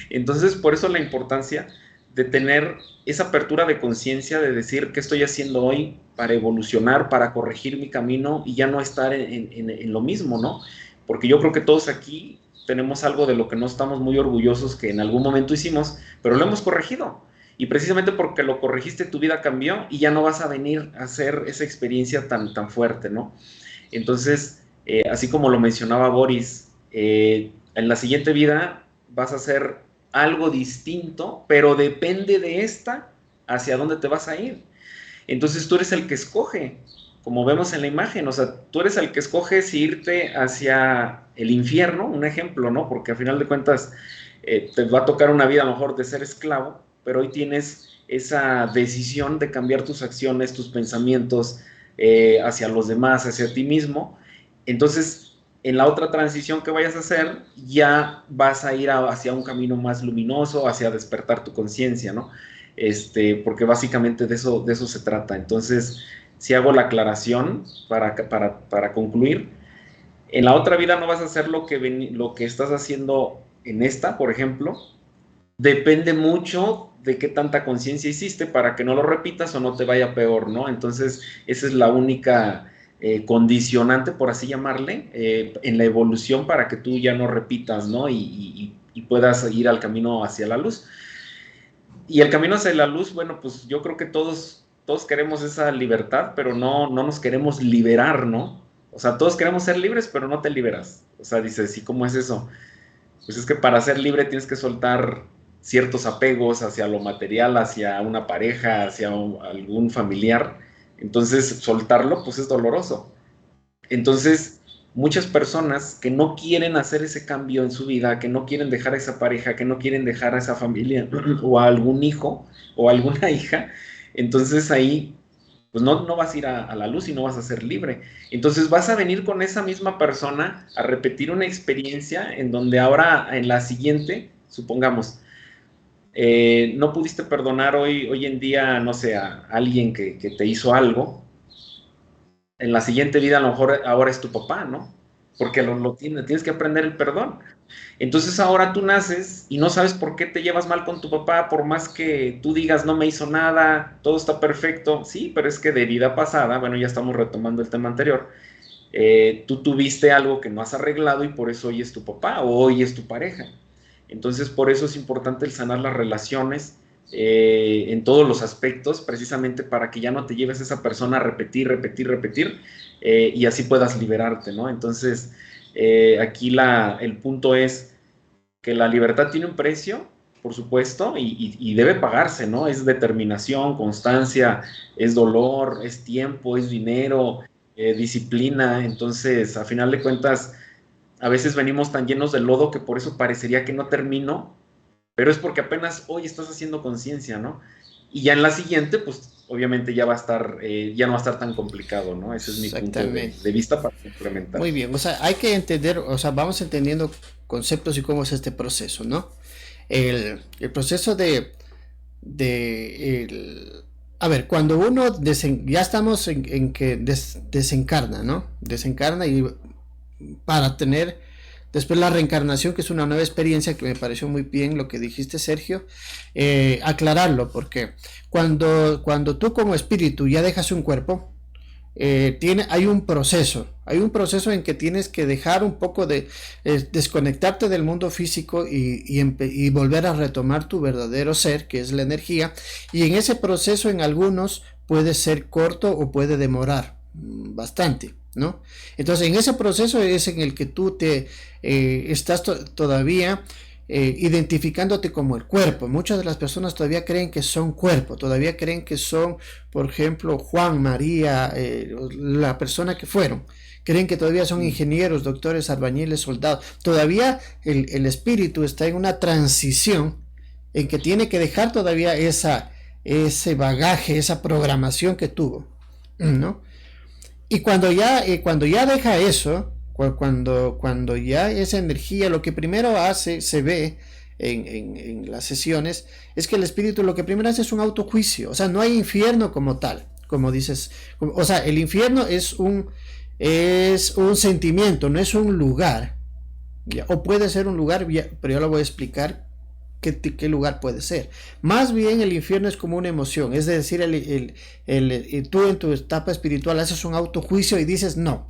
Entonces, por eso la importancia de tener esa apertura de conciencia, de decir qué estoy haciendo hoy para evolucionar, para corregir mi camino y ya no estar en lo mismo, ¿no? Porque yo creo que todos aquí tenemos algo de lo que no estamos muy orgullosos que en algún momento hicimos, pero lo hemos corregido. Y precisamente porque lo corregiste, tu vida cambió y ya no vas a venir a hacer esa experiencia tan fuerte, ¿no? Entonces, así como lo mencionaba Boris, en la siguiente vida vas a hacer algo distinto, pero depende de esta hacia dónde te vas a ir. Entonces tú eres el que escoge, como vemos en la imagen, o sea, tú eres el que escoge si irte hacia el infierno, un ejemplo, ¿no? Porque a final de cuentas te va a tocar una vida a lo mejor de ser esclavo, pero hoy tienes esa decisión de cambiar tus acciones, tus pensamientos hacia los demás, hacia ti mismo. Entonces, en la otra transición que vayas a hacer, ya vas a ir hacia un camino más luminoso, hacia despertar tu conciencia, ¿no? Porque básicamente de eso se trata. Entonces, si hago la aclaración para concluir, en la otra vida no vas a hacer lo que estás haciendo en esta, por ejemplo. Depende mucho de qué tanta conciencia hiciste para que no lo repitas o no te vaya peor, ¿no? Entonces, esa es la única condicionante, por así llamarle, en la evolución para que tú ya no repitas, ¿no? Y puedas ir al camino hacia la luz. Y el camino hacia la luz, bueno, pues yo creo que todos queremos esa libertad, pero no nos queremos liberar, ¿no? O sea, todos queremos ser libres, pero no te liberas. O sea, dices, ¿y cómo es eso? Pues es que para ser libre tienes que soltar ciertos apegos hacia lo material, hacia una pareja, hacia algún familiar. Entonces, soltarlo, pues es doloroso. Entonces, muchas personas que no quieren hacer ese cambio en su vida, que no quieren dejar a esa pareja, que no quieren dejar a esa familia o a algún hijo o a alguna hija, entonces ahí pues no vas a ir a la luz y no vas a ser libre. Entonces vas a venir con esa misma persona a repetir una experiencia en donde ahora en la siguiente, supongamos, no pudiste perdonar hoy en día, no sé, a alguien que te hizo algo. En la siguiente vida a lo mejor ahora es tu papá, ¿no? porque tienes que aprender el perdón. Entonces ahora tú naces y no sabes por qué te llevas mal con tu papá, por más que tú digas no me hizo nada, todo está perfecto. Sí, pero es que de vida pasada, bueno, ya estamos retomando el tema anterior, tú tuviste algo que no has arreglado y por eso hoy es tu papá o hoy es tu pareja. Entonces por eso es importante el sanar las relaciones en todos los aspectos, precisamente para que ya no te lleves a esa persona a repetir, repetir, repetir, y así puedas liberarte, ¿no? Entonces, aquí el punto es que la libertad tiene un precio, por supuesto, y debe pagarse, ¿no? Es determinación, constancia, es dolor, es tiempo, es dinero, disciplina. Entonces, a final de cuentas, a veces venimos tan llenos de lodo que por eso parecería que no termino, pero es porque apenas hoy estás haciendo conciencia, ¿no? Y ya en la siguiente, pues obviamente ya va a estar, ya no va a estar tan complicado, ¿no? Ese es mi punto
Exactamente.
de vista para complementar.
Muy bien, o sea, hay que entender, o sea, vamos entendiendo conceptos y cómo es este proceso, ¿no? El proceso a ver, cuando uno ya estamos en que desencarna, ¿no? Desencarna y para tener después la reencarnación, que es una nueva experiencia, que me pareció muy bien lo que dijiste, Sergio, aclararlo, porque cuando tú como espíritu ya dejas un cuerpo, hay un proceso en que tienes que dejar un poco de desconectarte del mundo físico y volver a retomar tu verdadero ser, que es la energía, y en ese proceso en algunos puede ser corto o puede demorar bastante, ¿no? Entonces en ese proceso es en el que tú te estás todavía identificándote como el cuerpo. Muchas de las personas todavía creen que son cuerpo, todavía creen que son, por ejemplo, Juan, María, la persona que fueron. Creen que todavía son ingenieros, doctores, albañiles, soldados. Todavía el espíritu está en una transición en que tiene que dejar todavía ese bagaje, esa programación que tuvo, ¿no? Y cuando ya deja eso, cuando ya esa energía, lo que primero hace, se ve en las sesiones, es que el espíritu lo que primero hace es un autojuicio. O sea, no hay infierno como tal, como dices. O sea, el infierno es un sentimiento, no es un lugar. ¿Ya? O puede ser un lugar, pero yo lo voy a explicar qué lugar puede ser. Más bien el infierno es como una emoción, es decir, tú en tu etapa espiritual haces un autojuicio y dices, no,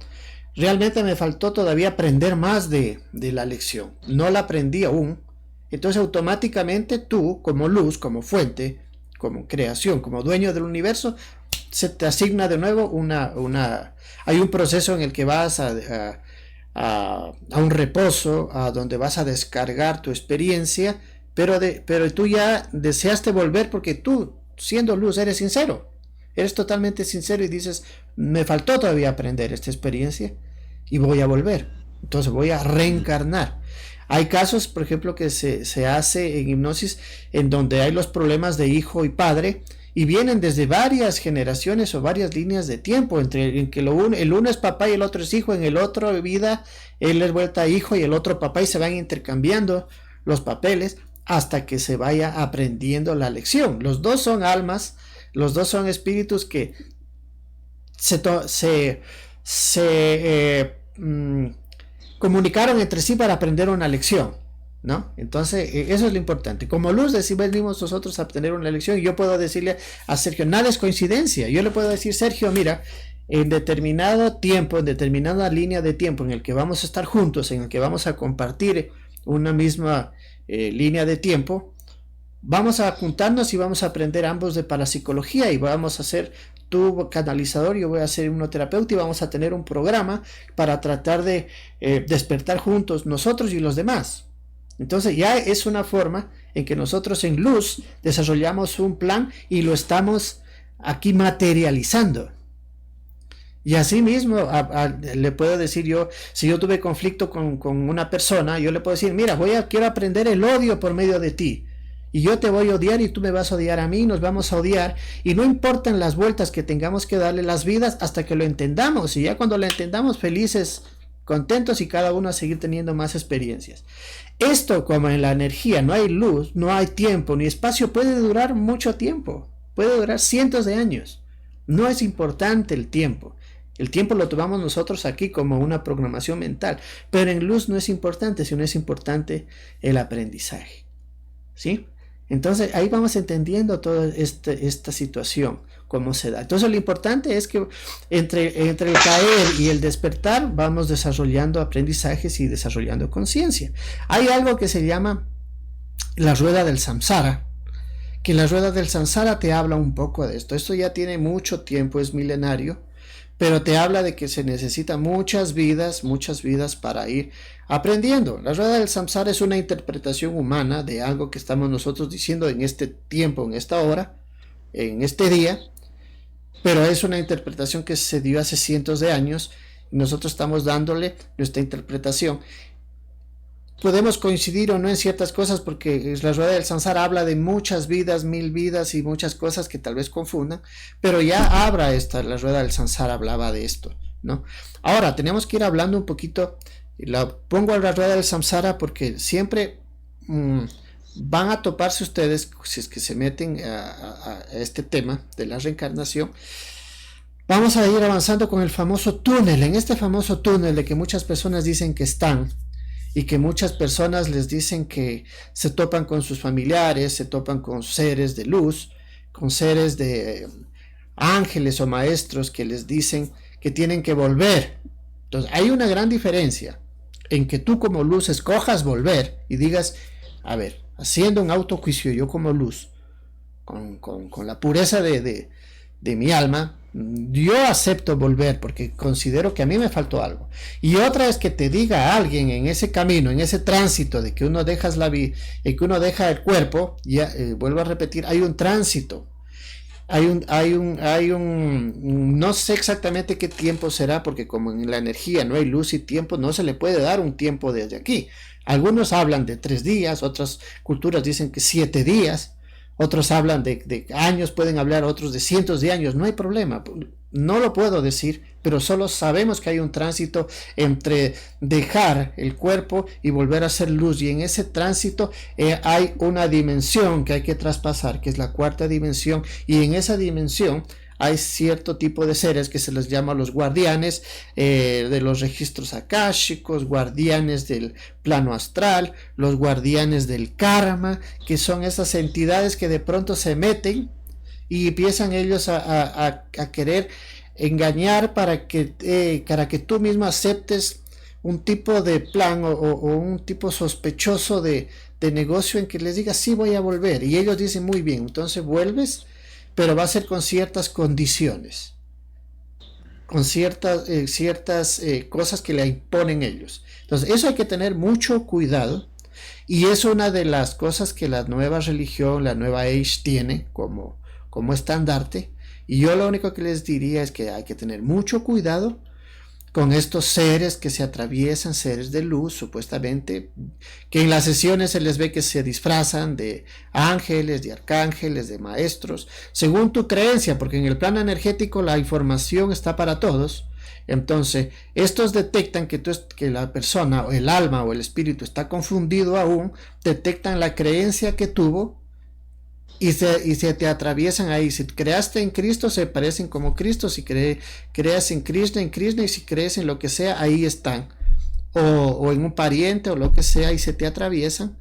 realmente me faltó todavía aprender más de la lección, no la aprendí aún. Entonces automáticamente tú, como luz, como fuente, como creación, como dueño del universo, se te asigna de nuevo hay un proceso en el que vas a un reposo, a donde vas a descargar tu experiencia, pero tú ya deseaste volver porque tú, siendo luz, eres sincero. Eres totalmente sincero y dices, me faltó todavía aprender esta experiencia y voy a volver. Entonces voy a reencarnar. Hay casos, por ejemplo, que se hace en hipnosis en donde hay los problemas de hijo y padre y vienen desde varias generaciones o varias líneas de tiempo, en que el uno es papá y el otro es hijo, en el otro vida él es vuelta hijo y el otro papá y se van intercambiando los papeles hasta que se vaya aprendiendo la lección. Los dos son almas, los dos son espíritus que comunicaron entre sí para aprender una lección, ¿no? Entonces, eso es lo importante. Como luz venimos nosotros a obtener una lección y yo puedo decirle a Sergio, nada es coincidencia. Yo le puedo decir, Sergio, mira, en determinado tiempo, en determinada línea de tiempo en el que vamos a estar juntos, en el que vamos a compartir una misma línea de tiempo, vamos a juntarnos y vamos a aprender ambos de parapsicología y vamos a hacer tu canalizador, yo voy a ser hipnoterapeuta y vamos a tener un programa para tratar de despertar juntos nosotros y los demás. Entonces ya es una forma en que nosotros en luz desarrollamos un plan y lo estamos aquí materializando. Y así mismo le puedo decir yo, si yo tuve conflicto con una persona, yo le puedo decir, mira, quiero aprender el odio por medio de ti. Y yo te voy a odiar y tú me vas a odiar a mí, nos vamos a odiar. Y no importan las vueltas que tengamos que darle las vidas hasta que lo entendamos. Y ya cuando lo entendamos, felices, contentos y cada uno a seguir teniendo más experiencias. Esto, como en la energía no hay luz, no hay tiempo ni espacio, puede durar mucho tiempo. Puede durar cientos de años. No es importante el tiempo. El tiempo lo tomamos nosotros aquí como una programación mental, pero en luz no es importante, sino es importante el aprendizaje. ¿Sí? Entonces ahí vamos entendiendo toda esta situación, cómo se da. Entonces lo importante es que entre el caer y el despertar vamos desarrollando aprendizajes y desarrollando conciencia. Hay algo que se llama la rueda del samsara, que la rueda del samsara te habla un poco de esto. Esto ya tiene mucho tiempo, es milenario, pero te habla de que se necesitan muchas vidas para ir aprendiendo. La rueda del samsara es una interpretación humana de algo que estamos nosotros diciendo en este tiempo, en esta hora, en este día, pero es una interpretación que se dio hace cientos de años y nosotros estamos dándole nuestra interpretación. Podemos coincidir o no en ciertas cosas porque la rueda del samsara habla de muchas vidas, 1000 vidas y muchas cosas que tal vez confundan, pero ya la rueda del samsara hablaba de esto, ¿no? Ahora tenemos que ir hablando un poquito, pongo a la rueda del samsara porque siempre van a toparse ustedes, si es que se meten a este tema de la reencarnación. Vamos a ir avanzando con el famoso túnel, en este famoso túnel de que muchas personas dicen que están, y que muchas personas les dicen que se topan con sus familiares, se topan con seres de luz, con seres de ángeles o maestros que les dicen que tienen que volver. Entonces hay una gran diferencia en que tú como luz escojas volver y digas, a ver, haciendo un autojuicio yo como luz, con la pureza de mi alma, yo acepto volver porque considero que a mí me faltó algo. Y otra es que te diga alguien en ese camino, en ese tránsito de que uno deja que uno deja el cuerpo, ya vuelvo a repetir, hay un tránsito. No sé exactamente qué tiempo será, porque como en la energía no hay luz y tiempo, no se le puede dar un tiempo desde aquí. Algunos hablan de 3 días, otras culturas dicen que 7 días. Otros hablan de años, pueden hablar otros de cientos de años, no hay problema, no lo puedo decir, pero solo sabemos que hay un tránsito entre dejar el cuerpo y volver a ser luz, y en ese tránsito hay una dimensión que hay que traspasar, que es la 4ª dimensión, y en esa dimensión hay cierto tipo de seres que se les llama los guardianes de los registros akáshicos, guardianes del plano astral, los guardianes del karma, que son esas entidades que de pronto se meten y empiezan ellos a querer engañar para que tú mismo aceptes un tipo de plan o un tipo sospechoso de negocio en que les digas sí voy a volver, y ellos dicen muy bien, entonces vuelves, pero va a ser con ciertas condiciones, con ciertas cosas que le imponen ellos. Entonces eso hay que tener mucho cuidado, y es una de las cosas que la nueva religión, la nueva Age tiene como estandarte, y yo lo único que les diría es que hay que tener mucho cuidado con estos seres que se atraviesan, seres de luz, supuestamente, que en las sesiones se les ve que se disfrazan de ángeles, de arcángeles, de maestros, según tu creencia, porque en el plano energético la información está para todos. Entonces, estos detectan que la persona, o el alma, o el espíritu está confundido aún, detectan la creencia que tuvo, y se te atraviesan ahí. Si creaste en Cristo, se parecen como Cristo. Si creas en Krishna, y si crees en lo que sea, ahí están. O en un pariente o lo que sea, y se te atraviesan.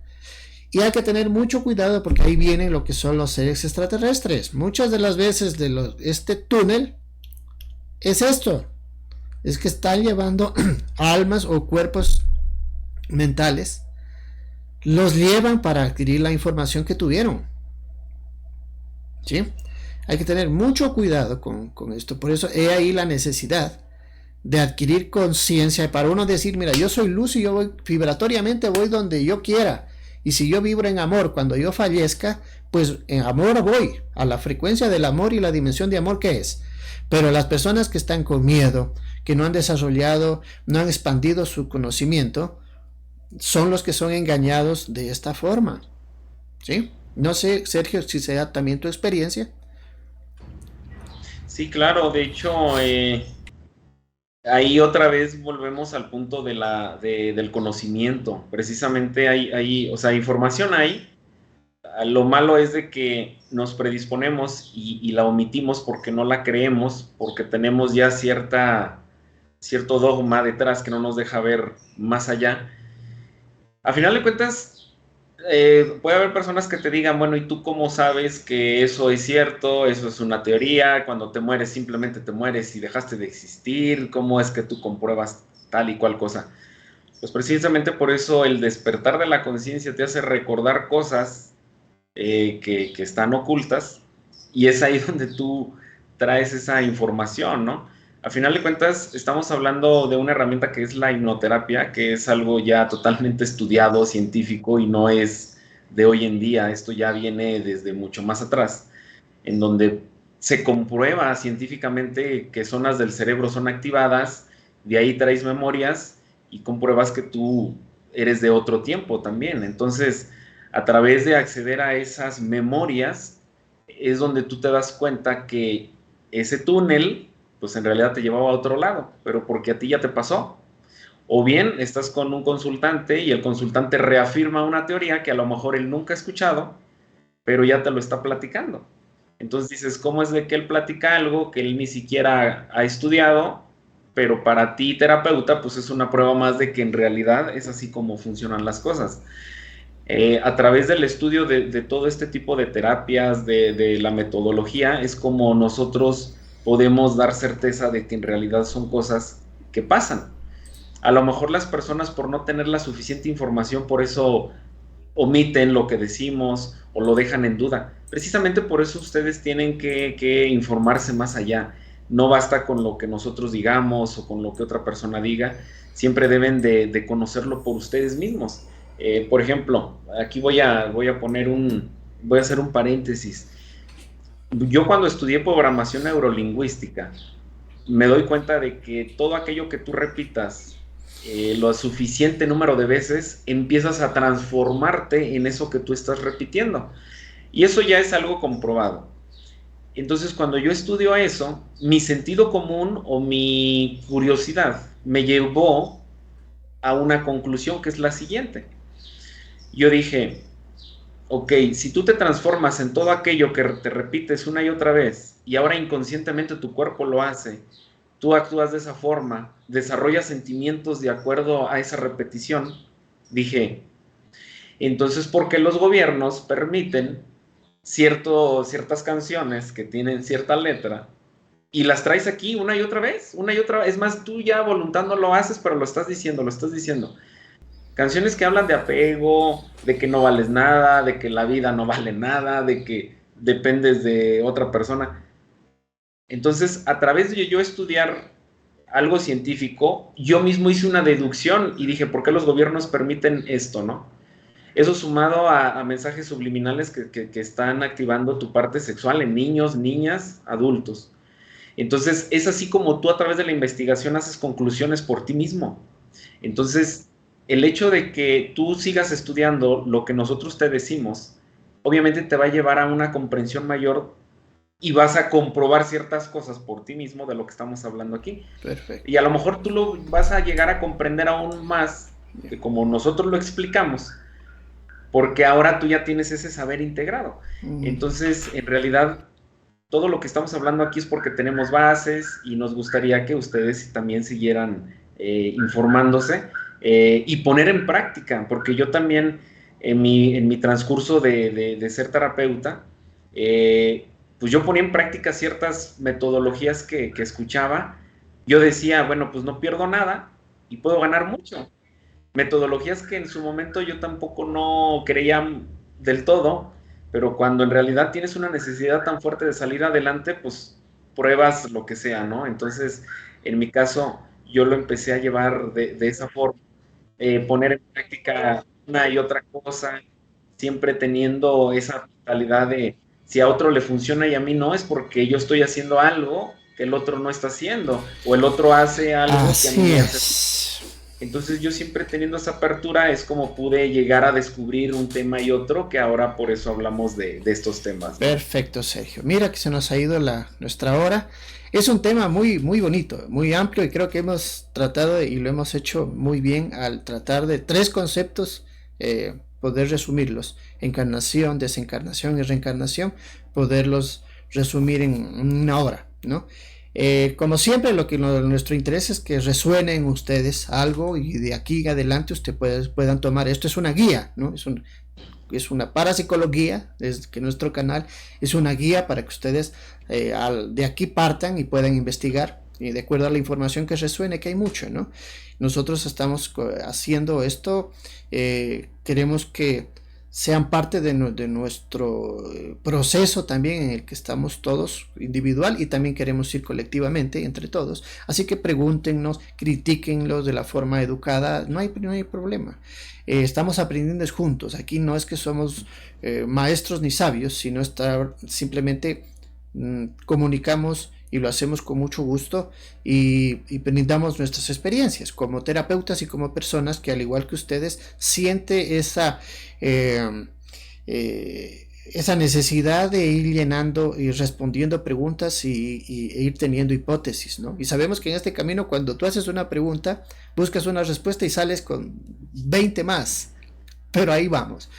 Y hay que tener mucho cuidado porque ahí vienen lo que son los seres extraterrestres. Muchas de las veces este túnel es esto. Es que están llevando almas o cuerpos mentales. Los llevan para adquirir la información que tuvieron. ¿Sí? Hay que tener mucho cuidado con esto. Por eso he ahí la necesidad de adquirir conciencia para uno decir, mira, yo soy luz y yo voy vibratoriamente, voy donde yo quiera, y si yo vibro en amor cuando yo fallezca, pues en amor voy a la frecuencia del amor y la dimensión de amor que es. Pero las personas que están con miedo, que no han desarrollado, no han expandido su conocimiento, son los que son engañados de esta forma. ¿Sí? No sé, Sergio, si sea también tu experiencia.
Sí, claro, de hecho, ahí otra vez volvemos al punto del conocimiento. Precisamente o sea, información hay. Lo malo es de que nos predisponemos y la omitimos porque no la creemos, porque tenemos ya cierto dogma detrás que no nos deja ver más allá. A final de cuentas, puede haber personas que te digan, bueno, ¿y tú cómo sabes que eso es cierto? Eso es una teoría, cuando te mueres simplemente te mueres y dejaste de existir, ¿cómo es que tú compruebas tal y cual cosa? Pues precisamente por eso el despertar de la conciencia te hace recordar cosas que están ocultas, y es ahí donde tú traes esa información, ¿no? A final de cuentas, estamos hablando de una herramienta que es la hipnoterapia, que es algo ya totalmente estudiado, científico, y no es de hoy en día. Esto ya viene desde mucho más atrás, en donde se comprueba científicamente que zonas del cerebro son activadas, de ahí traes memorias y compruebas que tú eres de otro tiempo también. Entonces, a través de acceder a esas memorias, es donde tú te das cuenta que ese túnel, pues en realidad te llevaba a otro lado, pero porque a ti ya te pasó. O bien estás con un consultante y el consultante reafirma una teoría que a lo mejor él nunca ha escuchado, pero ya te lo está platicando. Entonces dices, ¿cómo es de que él platica algo que él ni siquiera ha estudiado? Pero para ti, terapeuta, pues es una prueba más de que en realidad es así como funcionan las cosas. A través del estudio de todo este tipo de terapias, de la metodología, es como nosotros podemos dar certeza de que en realidad son cosas que pasan. A lo mejor las personas, por no tener la suficiente información, por eso omiten lo que decimos o lo dejan en duda. Precisamente por eso ustedes tienen que informarse más allá. No basta con lo que nosotros digamos o con lo que otra persona diga, siempre deben de conocerlo por ustedes mismos. Por ejemplo, aquí voy a hacer un paréntesis. Yo cuando estudié programación neurolingüística, me doy cuenta de que todo aquello que tú repitas lo suficiente número de veces, empiezas a transformarte en eso que tú estás repitiendo. Y eso ya es algo comprobado. Entonces, cuando yo estudio eso, mi sentido común o mi curiosidad me llevó a una conclusión que es la siguiente. Yo dije, ok, si tú te transformas en todo aquello que te repites una y otra vez, y ahora inconscientemente tu cuerpo lo hace, tú actúas de esa forma, desarrollas sentimientos de acuerdo a esa repetición, dije, entonces, ¿por qué los gobiernos permiten ciertas canciones que tienen cierta letra y las traes aquí una y otra vez? Una y otra vez. Es más, tú ya a voluntad no lo haces, pero lo estás diciendo, lo estás diciendo. Canciones que hablan de apego, de que no vales nada, de que la vida no vale nada, de que dependes de otra persona. Entonces, a través de yo estudiar algo científico, yo mismo hice una deducción y dije, ¿por qué los gobiernos permiten esto, no? Eso sumado a mensajes subliminales que están activando tu parte sexual en niños, niñas, adultos. Entonces, es así como tú a través de la investigación haces conclusiones por ti mismo. Entonces, el hecho de que tú sigas estudiando lo que nosotros te decimos, obviamente te va a llevar a una comprensión mayor y vas a comprobar ciertas cosas por ti mismo de lo que estamos hablando aquí.
Perfecto.
Y a lo mejor tú lo vas a llegar a comprender aún más que como nosotros lo explicamos, porque ahora tú ya tienes ese saber integrado. Entonces, en realidad, todo lo que estamos hablando aquí es porque tenemos bases y nos gustaría que ustedes también siguieran informándose y poner en práctica, porque yo también en mi transcurso de ser terapeuta, pues yo ponía en práctica ciertas metodologías que escuchaba. Yo decía, bueno, pues no pierdo nada y puedo ganar mucho. Metodologías que en su momento yo tampoco no creía del todo, pero cuando en realidad tienes una necesidad tan fuerte de salir adelante, pues pruebas lo que sea, ¿no? Entonces, en mi caso, yo lo empecé a llevar de esa forma, poner en práctica una y otra cosa, siempre teniendo esa mentalidad de si a otro le funciona y a mí no, es porque yo estoy haciendo algo que el otro no está haciendo, o el otro hace algo que a mí
Así
me hace.
es.
Entonces yo siempre teniendo esa apertura es como pude llegar a descubrir un tema y otro, que ahora por eso hablamos de estos temas, ¿no?
Perfecto, Sergio. Mira que se nos ha ido nuestra hora. Es un tema muy, muy bonito, muy amplio, y creo que hemos tratado y lo hemos hecho muy bien al tratar de tres conceptos, poder resumirlos: encarnación, desencarnación y reencarnación, poderlos resumir en una hora, ¿no? Como siempre, nuestro interés es que resuene en ustedes algo y de aquí en adelante ustedes puedan tomar. Esto es una guía, ¿no? Es una parapsicología, es que nuestro canal es una guía para que ustedes de aquí partan y puedan investigar y de acuerdo a la información que resuene, que hay mucho, ¿no? Nosotros estamos haciendo esto, queremos que sean parte de nuestro proceso también en el que estamos todos individual y también queremos ir colectivamente entre todos. Así que pregúntenos, critíquenlos de la forma educada, no hay problema. Estamos aprendiendo juntos. Aquí no es que somos maestros ni sabios, sino simplemente comunicamos y lo hacemos con mucho gusto y brindamos nuestras experiencias como terapeutas y como personas que al igual que ustedes siente esa necesidad de ir llenando y respondiendo preguntas e ir teniendo hipótesis, ¿no? Y sabemos que en este camino cuando tú haces una pregunta buscas una respuesta y sales con 20 más, pero ahí vamos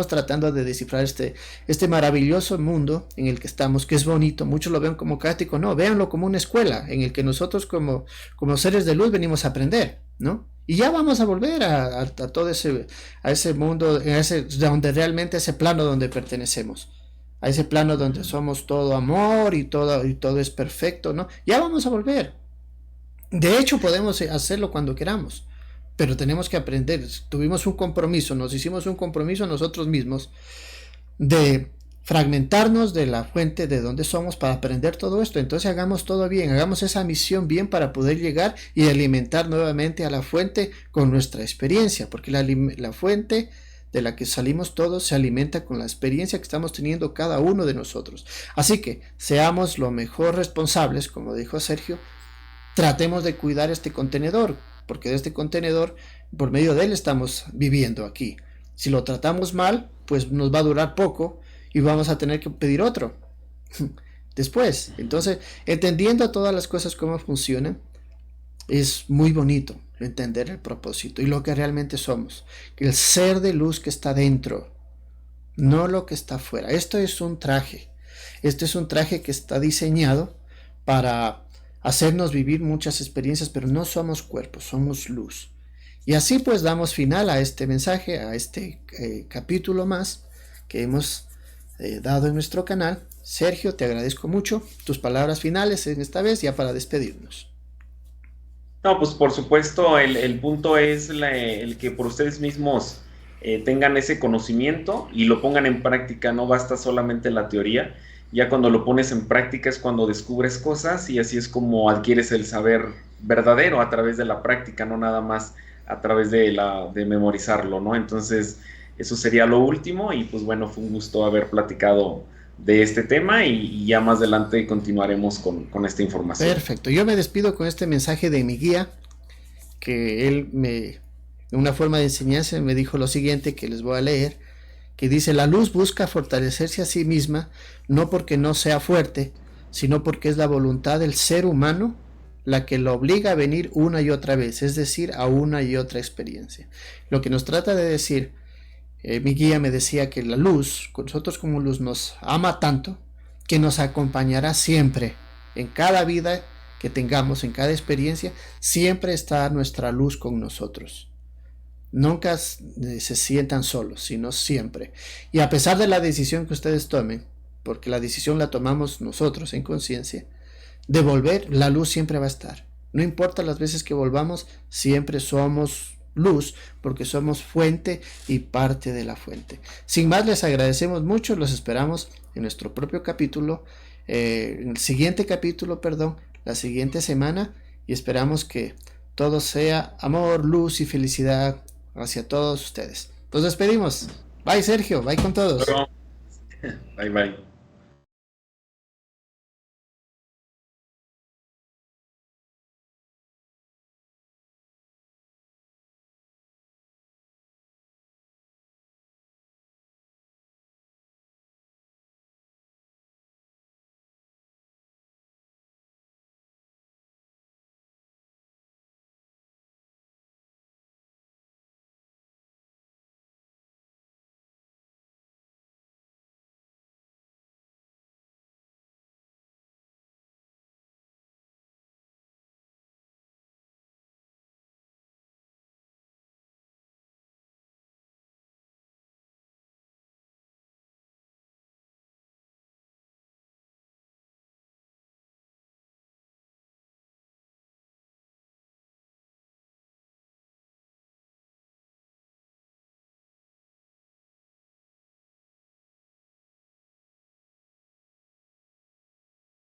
tratando de descifrar este maravilloso mundo en el que estamos, que es bonito. Muchos lo ven como caótico, no, véanlo como una escuela en el que nosotros como seres de luz venimos a aprender, ¿no? Y ya vamos a volver a todo ese mundo, donde realmente ese plano donde pertenecemos, a ese plano donde somos todo amor y todo es perfecto, ¿no? Ya vamos a volver. De hecho, podemos hacerlo cuando queramos. Pero tenemos que aprender, nos hicimos un compromiso nosotros mismos de fragmentarnos de la fuente de donde somos para aprender todo esto. Entonces hagamos todo bien, hagamos esa misión bien para poder llegar y alimentar nuevamente a la fuente con nuestra experiencia, porque la fuente de la que salimos todos se alimenta con la experiencia que estamos teniendo cada uno de nosotros. Así que seamos lo mejor responsables, como dijo Sergio, tratemos de cuidar este contenedor, porque de este contenedor, por medio de él estamos viviendo aquí. Si lo tratamos mal, pues nos va a durar poco y vamos a tener que pedir otro después. Entonces, entendiendo todas las cosas cómo funcionan, es muy bonito entender el propósito y lo que realmente somos, el ser de luz que está dentro, no lo que está afuera. Esto es un traje que está diseñado para hacernos vivir muchas experiencias, pero no somos cuerpos, somos luz. Y así pues damos final a este mensaje, a este capítulo más que hemos dado en nuestro canal. Sergio, te agradezco mucho tus palabras finales en esta vez ya para despedirnos.
No, pues por supuesto, el punto es el que por ustedes mismos tengan ese conocimiento y lo pongan en práctica, no basta solamente la teoría. Ya cuando lo pones en práctica es cuando descubres cosas y así es como adquieres el saber verdadero a través de la práctica, no nada más a través de memorizarlo, ¿no? Entonces, eso sería lo último y pues bueno, fue un gusto haber platicado de este tema y ya más adelante continuaremos con esta información.
Perfecto, yo me despido con este mensaje de mi guía, que él en una forma de enseñanza me dijo lo siguiente, que les voy a leer, que dice: la luz busca fortalecerse a sí misma, no porque no sea fuerte, sino porque es la voluntad del ser humano la que lo obliga a venir una y otra vez, es decir, a una y otra experiencia. Lo que nos trata de decir, mi guía me decía que la luz, nosotros como luz, nos ama tanto que nos acompañará siempre, en cada vida que tengamos, en cada experiencia, siempre está nuestra luz con nosotros. Nunca se sientan solos, sino siempre. Y a pesar de la decisión que ustedes tomen, porque la decisión la tomamos nosotros en conciencia, de volver, la luz siempre va a estar. No importa las veces que volvamos, siempre somos luz, porque somos fuente y parte de la fuente. Sin más, les agradecemos mucho, los esperamos en nuestro propio capítulo, en el siguiente capítulo, la siguiente semana, y esperamos que todo sea amor, luz y felicidad hacia todos ustedes. Nos despedimos. Bye, Sergio. Bye con todos.
Bye, bye.